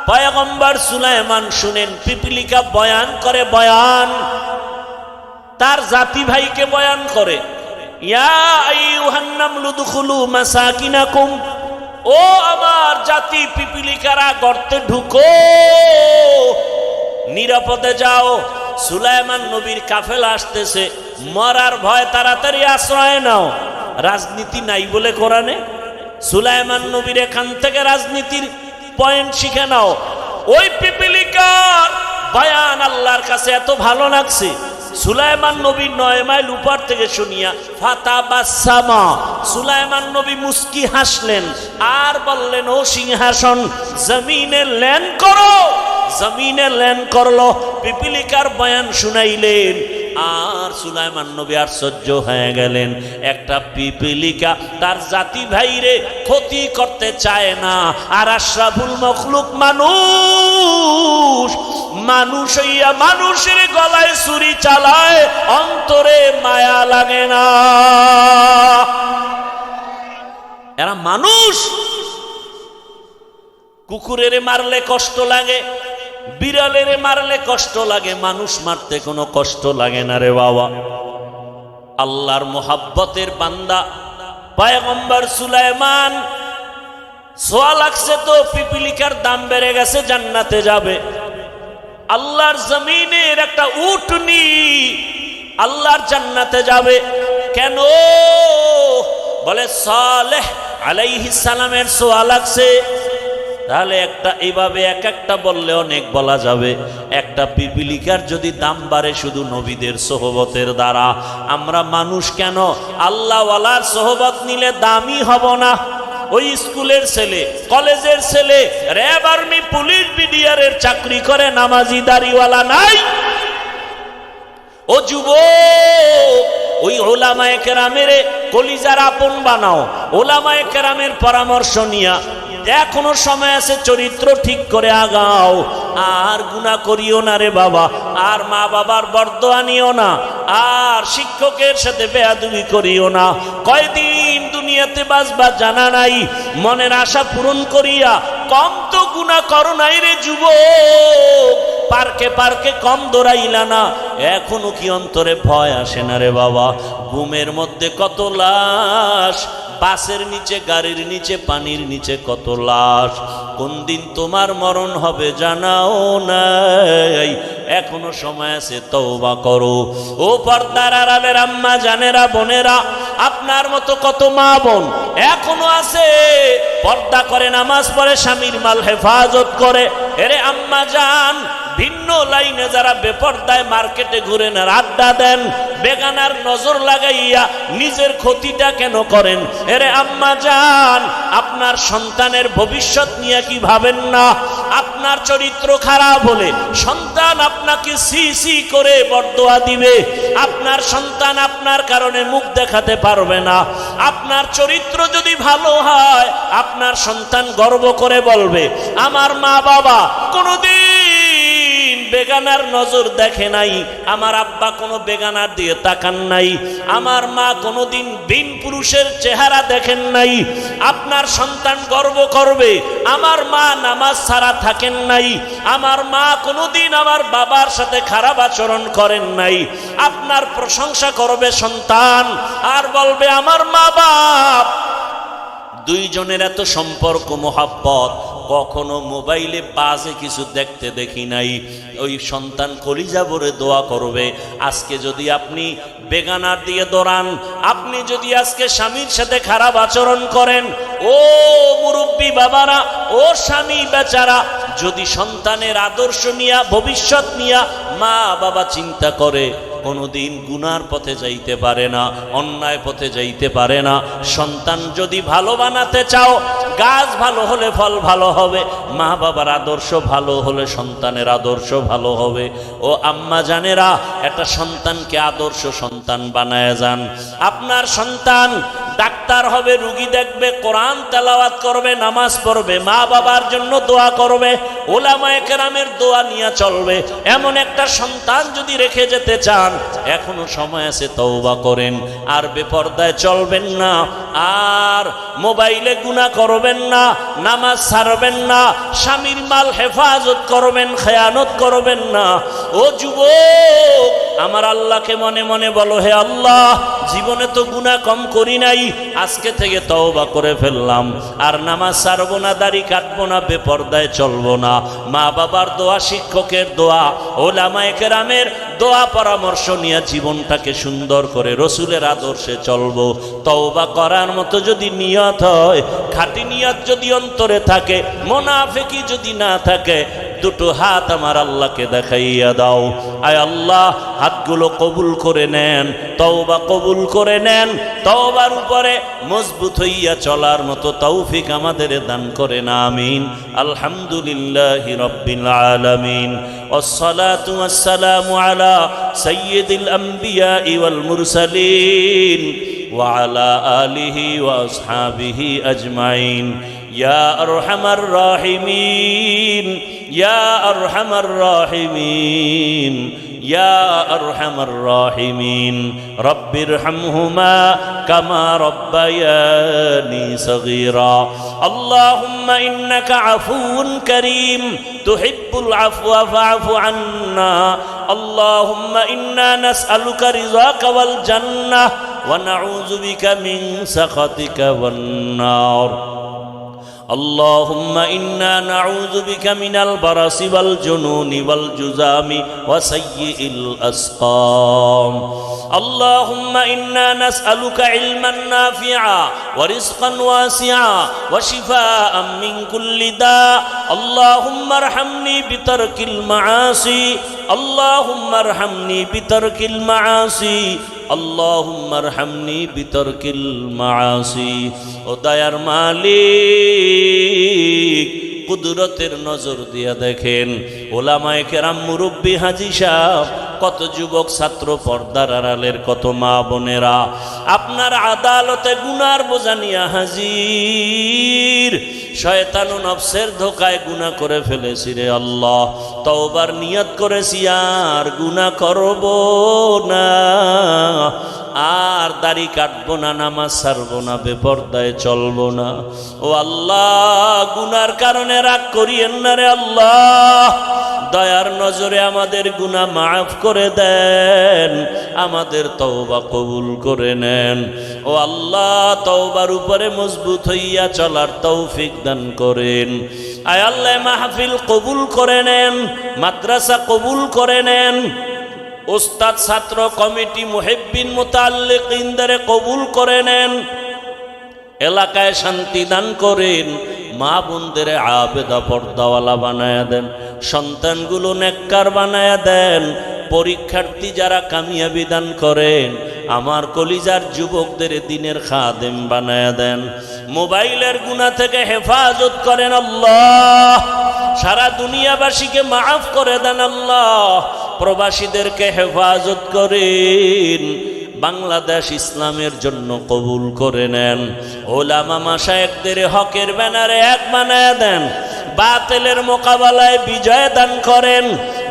পয়গম্বর সুলাইমান শুনেন পিপিলিকা বয়ান করে, বয়ান তার জাতি ভাইকে বয়ান করে, ইয়া আইয়ুহান নামলু দুখুলু মাসাকিনাকুম, ও আমার জাতি পিপিলিকারা গর্তে ঢুকো, নিরাপদে যাও। সুলাইমান নবীর কাফেলা আসতেছে, মরার ভয়, তাড়াতাড়ি আশ্রয় নাও। রাজনীতি নাই বলে কোরআনে। সুলাইমান নবীর এখান থেকে রাজনীতির পয়েন্ট শিখে নাও। ওই পিপিলিকার বয়ান আল্লাহর কাছে এত ভালো লাগছে, সুলাইমান নবী 9 মাইল উপর থেকে শুনিয়া ফাতাবাসসামা, সুলাইমান নবী মুস্কি হাসলেন আর বললেন, ও সিংহাসন জমিনে ল্যান্ড করো। জমিনে ল্যান্ড করলো, পিপিলিকার বয়ান শুনাইলেন। আর সুলাইমান নবী আশ্চর্য হয়ে গেলেন, একটা পিপিলিকা তার জাতি ভাইরে ক্ষতি করতে চায় না, আর আশরাফুল মখলুক মানুষ, মানুষ হইয়া মানুষের গলায় ছুরি চালায়, অন্তরে মায়া লাগে না। এরা মানুষ। কুকুরের মারলে কষ্ট লাগে, বিড়ালের মারলে কষ্ট লাগে, মানুষ মারতে কোনো কষ্ট লাগে না রে বাবা। আল্লাহর মোহাব্বতের বান্দা পয়গম্বর সুলাইমান, সোয়া লাগছে তো পিপিলিকার দাম বেড়ে গেছে, জান্নাতে যাবে। আল্লাহর জমিনের একটা উটনি আল্লাহর জান্নাতে যাবে। কেন? বলে সালেহ আলাইহিস সালামের সোয়া লাগছে। তাহলে একটা এইভাবে এক একটা বললে অনেক বলা যাবে। একটা পিপিলিকার যদি দাম বাড়ে শুধু নবীদের সোহবতের দ্বারা, আমরা মানুষ কেন আল্লাহওয়ালার সোহবত নিলে দামি হব না? ওই স্কুলের ছেলে, কলেজের ছেলে, র্যাব, আর্মি, পুলিশ, বিডিআরের চাকরি করে, নামাজি দাড়িওয়ালা নাই। ও যুবক, ওই ওলামায়ে কেরামের কলিজার আপন বানাও, ওলামায়ে কেরামের পরামর্শ নিয়া এখনো সময় আছে, চরিত্র ঠিক করে আগাও। আর গুনাহ করিও না রে বাবা, আর মা বাবার বরদোয়া নিও না, আর শিক্ষকের সাথে বেয়াদবি করিও না। কয়দিন দুনিয়াতে বাঁচবা জানা নাই, মনের আশা পূরণ করিয়া কম তো গুনাহ করো নাই রে যুবক। পার্কে পার্কে কম দৌড়াইলা না, এখনো কি অন্তরে ভয় আসে না রে বাবা? ঘুমের মধ্যে কত লাশ, বাসের নিচে, গাড়ির নিচে, পানির নিচে কত লাশ। কোন দিন তোমার মরণ হবে জানাও নাই, এখনো সময় আছে, তওবা করো। ও পর্দার আড়ালের আম্মা জানেরা, বোনেরা, আপনার মতো কত মা বোন এখনো আছে, পর্দা করে, নামাজ পড়ে, স্বামীর মাল হেফাজত করে। এরে আম্মা জান, ভিন্ন লাইনে যারা বেপর্দায় মার্কেটে ঘুরেন আর আড্ডা দেন, বেগানার নজর লাগাইয়া নিজের ক্ষতিটা কেন করেন? এরে আম্মা জান, আপনার সন্তানের ভবিষ্যৎ নিয়ে কি ভাবেন না? আপনার চরিত্র খারাপ হলে সন্তান আপনাকে সি সি করে বরদোয়া দিবে। আপনার সন্তান আপনার কারণে মুখ দেখাতে পারবে না। আপনার চরিত্র যদি ভালো হয়, আপনার সন্তান গর্ব করে বলবে, আমার মা বাবা কোনোদিন বেগানার নজর দেখে নাই, আমার আব্বা কোনো বেগানার দিয়ে তাকান নাই, আমার মা কোনোদিন বিন পুরুষের চেহারা দেখেন নাই। আপনার সন্তান গর্ব করবে, আমার মা নামাজ ছাড়া থাকেন নাই, আমার মা কোনোদিন আমার বাবার সাথে খারাপ আচরণ করেন নাই। আপনার প্রশংসা করবে সন্তান, আর বলবে আমার মা বাপ দুইজনের এত সম্পর্ক, মোহাব্বত, কখনো মোবাইলে বাজে কিছু দেখতে দেখি নাই। ওই সন্তান কলিজা ভরে দোয়া করবে। আজকে যদি আপনি বেগানার দিয়ে দৌড়ান, আপনি যদি আজকে স্বামীর সাথে খারাপ আচরণ করেন, ও মুরব্বী বাবারা, ও স্বামী বেচারা, যদি সন্তানের আদর্শ নিয়া, ভবিষ্যৎ নিয়া মা বাবা চিন্তা করে, কোনোদিন গুনার পথে যাইতে পারে না, অন্যায় পথে যাইতে পারে না। সন্তান যদি ভালো বানাতে চাও, গাছ ভালো হলে ফল ভালো হবে, মা বাবার আদর্শ ভালো হলে সন্তানের আদর্শ ভালো হবে। ও আম্মা জানেরা, একটা সন্তানকে আদর্শ সন্তান বানায় যান। আপনার সন্তান ডাক্তার হবে, রুগী দেখবে, কোরআন তেলাওয়াত করবে, নামাজ পড়বে, মা বাবার জন্য দোয়া করবে, ওলামায়ে কেরামের দোয়া নিয়ে চলবে। এমন একটা সন্তান যদি রেখে যেতে চান, এখনো সময় আছে, তওবা করেন। আর বেপরদায় চলবেন না, আর মোবাইলে গুনাহ করবেন না, নামাজ ছাড়বেন না, স্বামীর মাল হেফাজত করবেন, খেয়ানত করবেন না। ও যুবক, আমার আল্লাহকে মনে মনে বলো, হে আল্লাহ, জীবনে তো গুনাহ কম করি নাই, আজকে থেকে তওবা করে ফেললাম। আর নামাজ ছাড়বো না, দাড়ি কাটবো না, বেপরদায় চলবো না। মা বাবার দোয়া, শিক্ষকের দোয়া, ওলামায়ে কেরামের দোয়া পরামর্শ নিয়ে জীবনটাকে সুন্দর করে রসুলের আদর্শে চলবো। তওবা করার মতো যদি নিয়ত হয়, খাঁটি নিয়ত যদি অন্তরে থাকে, মুনাফিকি যদি না থাকে, দুটো হাত আমার আল্লাহকে দেখাইয়া দাও। আয় আল্লাহ, হাতগুলো কবুল করে নেন, তওবা কবুল করে নেন। তওবার উপরে মজবুত হইয়া চলার মতো তৌফিক আমাদের দান করেন, আমিন। আলহামদুলিল্লাহি রাব্বিল আলামিন, ওয়াসসালাতু ওয়াসসালামু আলা সাইয়্যিদিল আমবিয়া ওয়াল মুরসালিন ওয়া আলা আলিহি ওয়া আসহাবিহি আজমাইন। ইয়া আরহামার রাহিমিন, ইয়া আরহামার রাহিমিন, ইয়া আরহামার রাহিমিন। রব্বিরহামহুমা কামা রব্বায়ানি সগীরা। আল্লাহুম্মা ইন্নাকা আফুউন কারীম তুহিব্বুল আফওয়া ফা'ফু আন্না। আল্লাহুম্মা ইন্না নাসআলুকা রিযাকা ওয়াল জান্নাহ ওয়া নাউযু বিকা মিন সাখাতিকা ওয়ান নার। اللهم إنا نعوذ بك من البرص والجنون والجذام وسيء الأسقام. اللهم إنا نسألك علما نافعا ورزقا واسعا وشفاء من كل داء. اللهم ارحمني بترك المعاصي، اللهم ارحمني بترك المعاصي، اللهم ارحمني بترك المعاصي. ও দয়ার মালিক, কুদরতের নজর দিয়া দেখেন, ওলামায়ে কেরাম, মুরব্বী, হাজী সাহেব, কত যুবক ছাত্র, পর্দার আড়ালের কত মা বোনেরা আপনার আদালতে গুনার বোঝা নিয়া হাজির। শয়তান ও নফসের ধোকায় গুনাহ করে ফেলেছি রে আল্লাহ, তওবার নিয়ত করেছি আর গুনাহ করব না, আর দাড়ি কাটবো না, নামাজ ছাড়বো না, বেপরদায় চলবো না। ও আল্লাহ, গুনার কারণে রাগ করিয়েন না রে আল্লাহ, দয়ার নজরে আমাদের গুনাহ মাফ করে দেন, আমাদের তওবা কবুল করে নেন। ও আল্লাহ, তওবার উপরে মজবুত হইয়া চলার তৌফিক দান করেন। আয় আল্লাহ, মাহফিল কবুল করে নেন, মাদ্রাসা কবুল করে নেন, উস্তাদ, ছাত্র, কমিটি, মুহিব্বিন, মুতাআল্লিকিনদের কবুল করে নেন। এলাকায় শান্তি দান করেন, মা বোনদের আবেদা পর্দাওয়ালা বানায়া দেন, সন্তানগুলো নেককার বানায়া দেন, পরীক্ষার্থী যারা কামিয়াবি দান করেন, আমার কলিজার যুবকদের দিনের খাদেম বানায়া দেন। মোবাইলের গুনাহ থেকে হেফাজত করেন আল্লাহ, সারা দুনিয়াবাসীকে মাফ করে দেন আল্লাহ, প্রবাসীদেরকে হেফাজত করেন। বাংলাদেশ ইসলামের জন্য কবুল করে নেন। ওলামা মাশায়েখদের হকের ব্যানারে এক বানায়া দেন, বাতিলের মোকাবেলায় বিজয় দান করেন,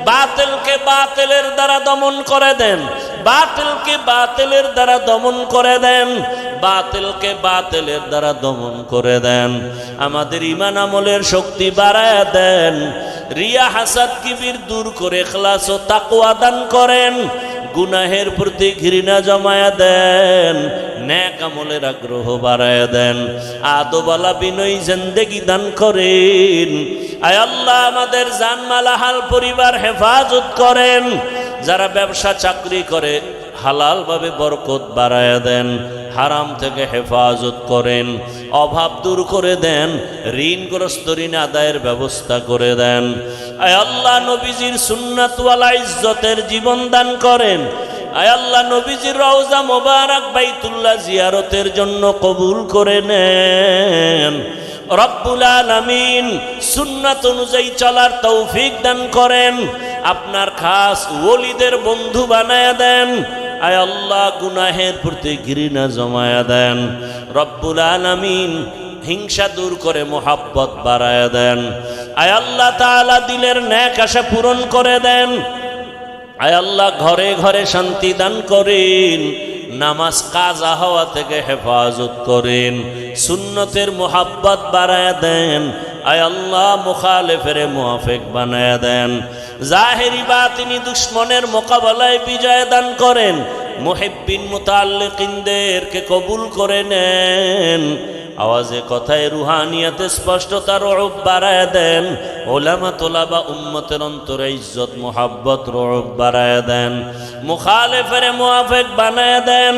বাতিলকে বাতিলের দ্বারা দমন করে দেন, বাতিলকে বাতিলের দ্বারা দমন করে দেন, বাতিলকে বাতিলের দ্বারা দমন করে দেন। আমাদের ঈমান আমলের শক্তি বাড়ায়া দেন, রিয়া, হাসাদ, কিবির দূর করে ইখলাস ও তাকওয়া দান করেন। গুনাহের প্রতি ঘৃণা জমায়া দেন, নেক আমলের আগ্রহ বাড়ায়া দেন, আদবওয়ালা বিনয়ী জিন্দেগি দান করেন। আয় আল্লাহ আমাদের জানমাল হাল পরিবার হেফাজত করেন। যারা ব্যবসা চাকরি করে হালাল ভাবে বরকত বাড়ায়া দেন, হারাম থেকে হেফাজত করেন, অভাব দূর করে দেন, ঋণগ্রস্ত ঋণ আদায়ের ব্যবস্থা করে দেন। আয় আল্লাহ নবীজির সুন্নাতওয়ালা ইজ্জতের জীবন দান করেন। আয় আল্লাহ নবীজির রওজা মোবারক বাইতুল্লাহ জিয়ারতের জন্য কবুল করে নেন। রব্বুল আলামিন সুন্নাত অনুযায়ী চলার তৌফিক দান করেন। আপনার খাস ওলিদের বন্ধু বানায়া দেন। আয় আল্লাহ গুনাহের প্রতি ঘৃণা জমায়া দেন। রব্বুল আলামিন হিংসা দূর করে মোহাব্বত বাড়ায়া দেন। আয় আল্লাহ তাআলা দিলের নেক আশা পূরণ করে দেন। আয় আল্লাহ ঘরে ঘরে শান্তি দান করেন। নামাজ কাজা হওয়া থেকে হেফাজত করেন। সুন্নতের মোহাব্বত বাড়ায়া দেন। আয় আল্লাহ মুখালেফের মুআফিক বানায়া দেন। জাহেরি বাতিনি দুশ্মনের মোকাবেলায় বিজয় দান করেন। মুহিব্বিন মুতাআল্লিকিনদেরকে কবুল করে নেন। আওয়াজে কথায় রুহানিয়াতে স্পষ্টতা রূপ বাড়ায়া দেন। ওলামা তোলাবা উম্মতের অন্তরে ইজ্জত মোহাব্বত রূপ বাড়ায়া দেন। মুখালেফের মুআফিক বানায়া দেন।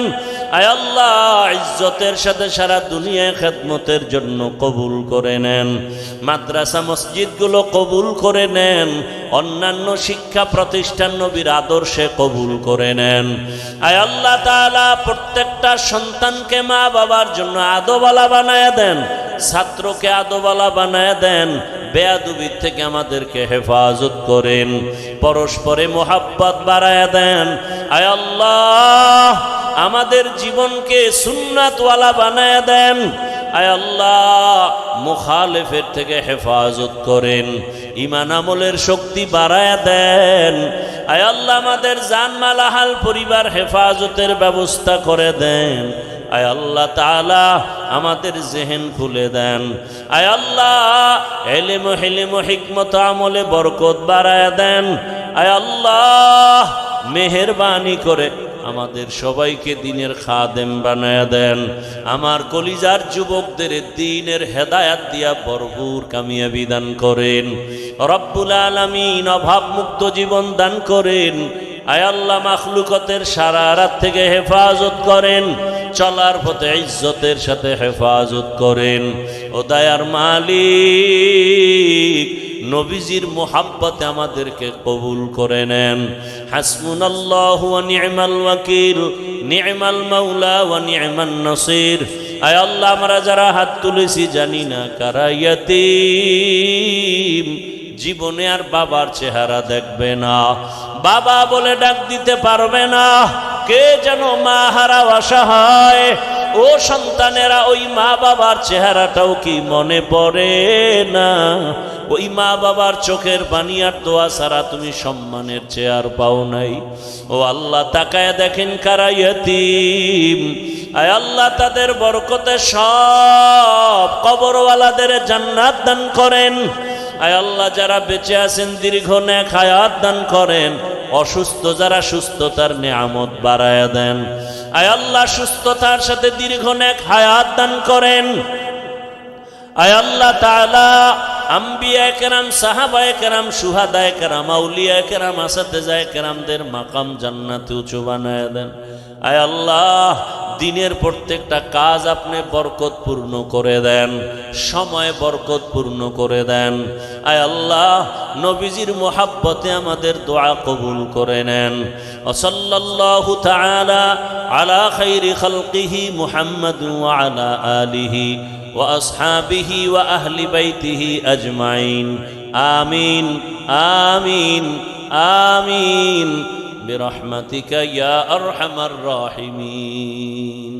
আয় আল্লাহ ইজ্জতের সাথে সারা দুনিয়ায় খেদমতের জন্য কবুল করে নেন। মাদ্রাসা মসজিদগুলো কবুল করে নেন। অন্যান্য শিক্ষা প্রতিষ্ঠান নবীর আদর্শে কবুল করে নেন। আয় আল্লাহ তাআলা প্রত্যেকটা সন্তানকে মা বাবার জন্য আদবওয়ালা বানায়া দেন। ছাত্রকে আদবওয়ালা বানায়া দেন। বেয়াদবির থেকে আমাদেরকে হেফাজত করেন। পরস্পরে মোহাব্বত বাড়ায়া দেন। আয় আল্লাহ আমাদের জীবনকে সুন্নাতওয়ালা বানায়া দেন। আয় আল্লাহ মুখালেফের থেকে হেফাজত করেন। ঈমান আমলের শক্তি বাড়ায়া দেন। আয় আল্লাহ আমাদের জানমাল আহাল পরিবার হেফাজতের ব্যবস্থা করে দেন। আয় আল্লাহ তাআলা আমাদের জেহেন খুলে দেন। আয় আল্লাহ ইলম হিলম হিকমত আমলে বরকত বাড়ায়া দেন। আয় আল্লাহ মেহেরবানি করে আমাদের সবাইকে দ্বীনের খাদেম বানায়া দেন। আমার কলিজার যুবকদের দ্বীনের হেদায়াত দিয়া ভরপুর কামিয়াবি দান করেন। রব্বুল আলামিন অভাব মুক্ত জীবন দান করেন। আয় আল্লাহ মাখলুকতের শারারাত থেকে হেফাজত করেন। চলার পথে ইজ্জতের সাথে হেফাজত করেন। ও দয়ার মালিক নবীজির মোহাব্বতে আমাদেরকে কবুল করে নেন। হাসবুনাল্লাহু ওয়া নি'মাল ওয়াকিল, নি'মাল মাওলা ওয়া নি'মান নাসির। আয় আল্লাহ আমরা যারা হাত তুলেছি জানি না কারা ইয়াতীম, জীবনে আর বাবার চেহারা দেখবে না, বাবা বলে ডাক দিতে পারবে না। কে যেন মা হারা অসহায়, ও সন্তানেরা ওই মা বাবার চেহারাটাও কি মনে পড়ে না? ওই মা বাবার চোখের পানি আর দোয়া ছাড়া তুমি সম্মানের চেয়ার পাও নাই। ও আল্লাহ তাকায় দেখেন কারা ইয়াতীম। আয় আল্লাহ তাদের বরকতে সব কবরওয়ালাদের জান্নাত দান করেন। আয় আল্লাহ যারা বেঁচে আছেন দীর্ঘ নেক হায়াত দান করেন। অসুস্থ যারা সুস্থতার নিয়ামত বাড়ায়া দেন। আয় আল্লাহ সুস্থতার সাথে দীর্ঘ নেক হায়াত দান করেন। আয় আল্লাহ তাআলা আম্বিয়ায়ে কেরাম, সাহাবায়ে কেরাম, শুহাদায়ে কেরাম, আউলিয়ায়ে কেরাম, আসাতেজায়ে কেরামদের মাকাম জান্নাতে উঁচু বানায়া দেন। আয় আল্লাহ দিনের প্রত্যেকটা কাজ আপনি বরকতপূর্ণ করে দেন, সময় বরকতপূর্ণ করে দেন। আয় আল্লাহ নবীজির মোহাব্বতে আমাদের দোয়া কবুল করে নেন। সাল্লাল্লাহু তাআলা আলা খাইরি খালকিহি মুহাম্মাদ ওয়া আলা আলিহি ওয়া আসহাবিহি ওয়া আহলি বাইতিহি আজমাইন। আমিন আমিন আমিন বিরহমাতিকা ইয়া আরহামার রাহিমিন।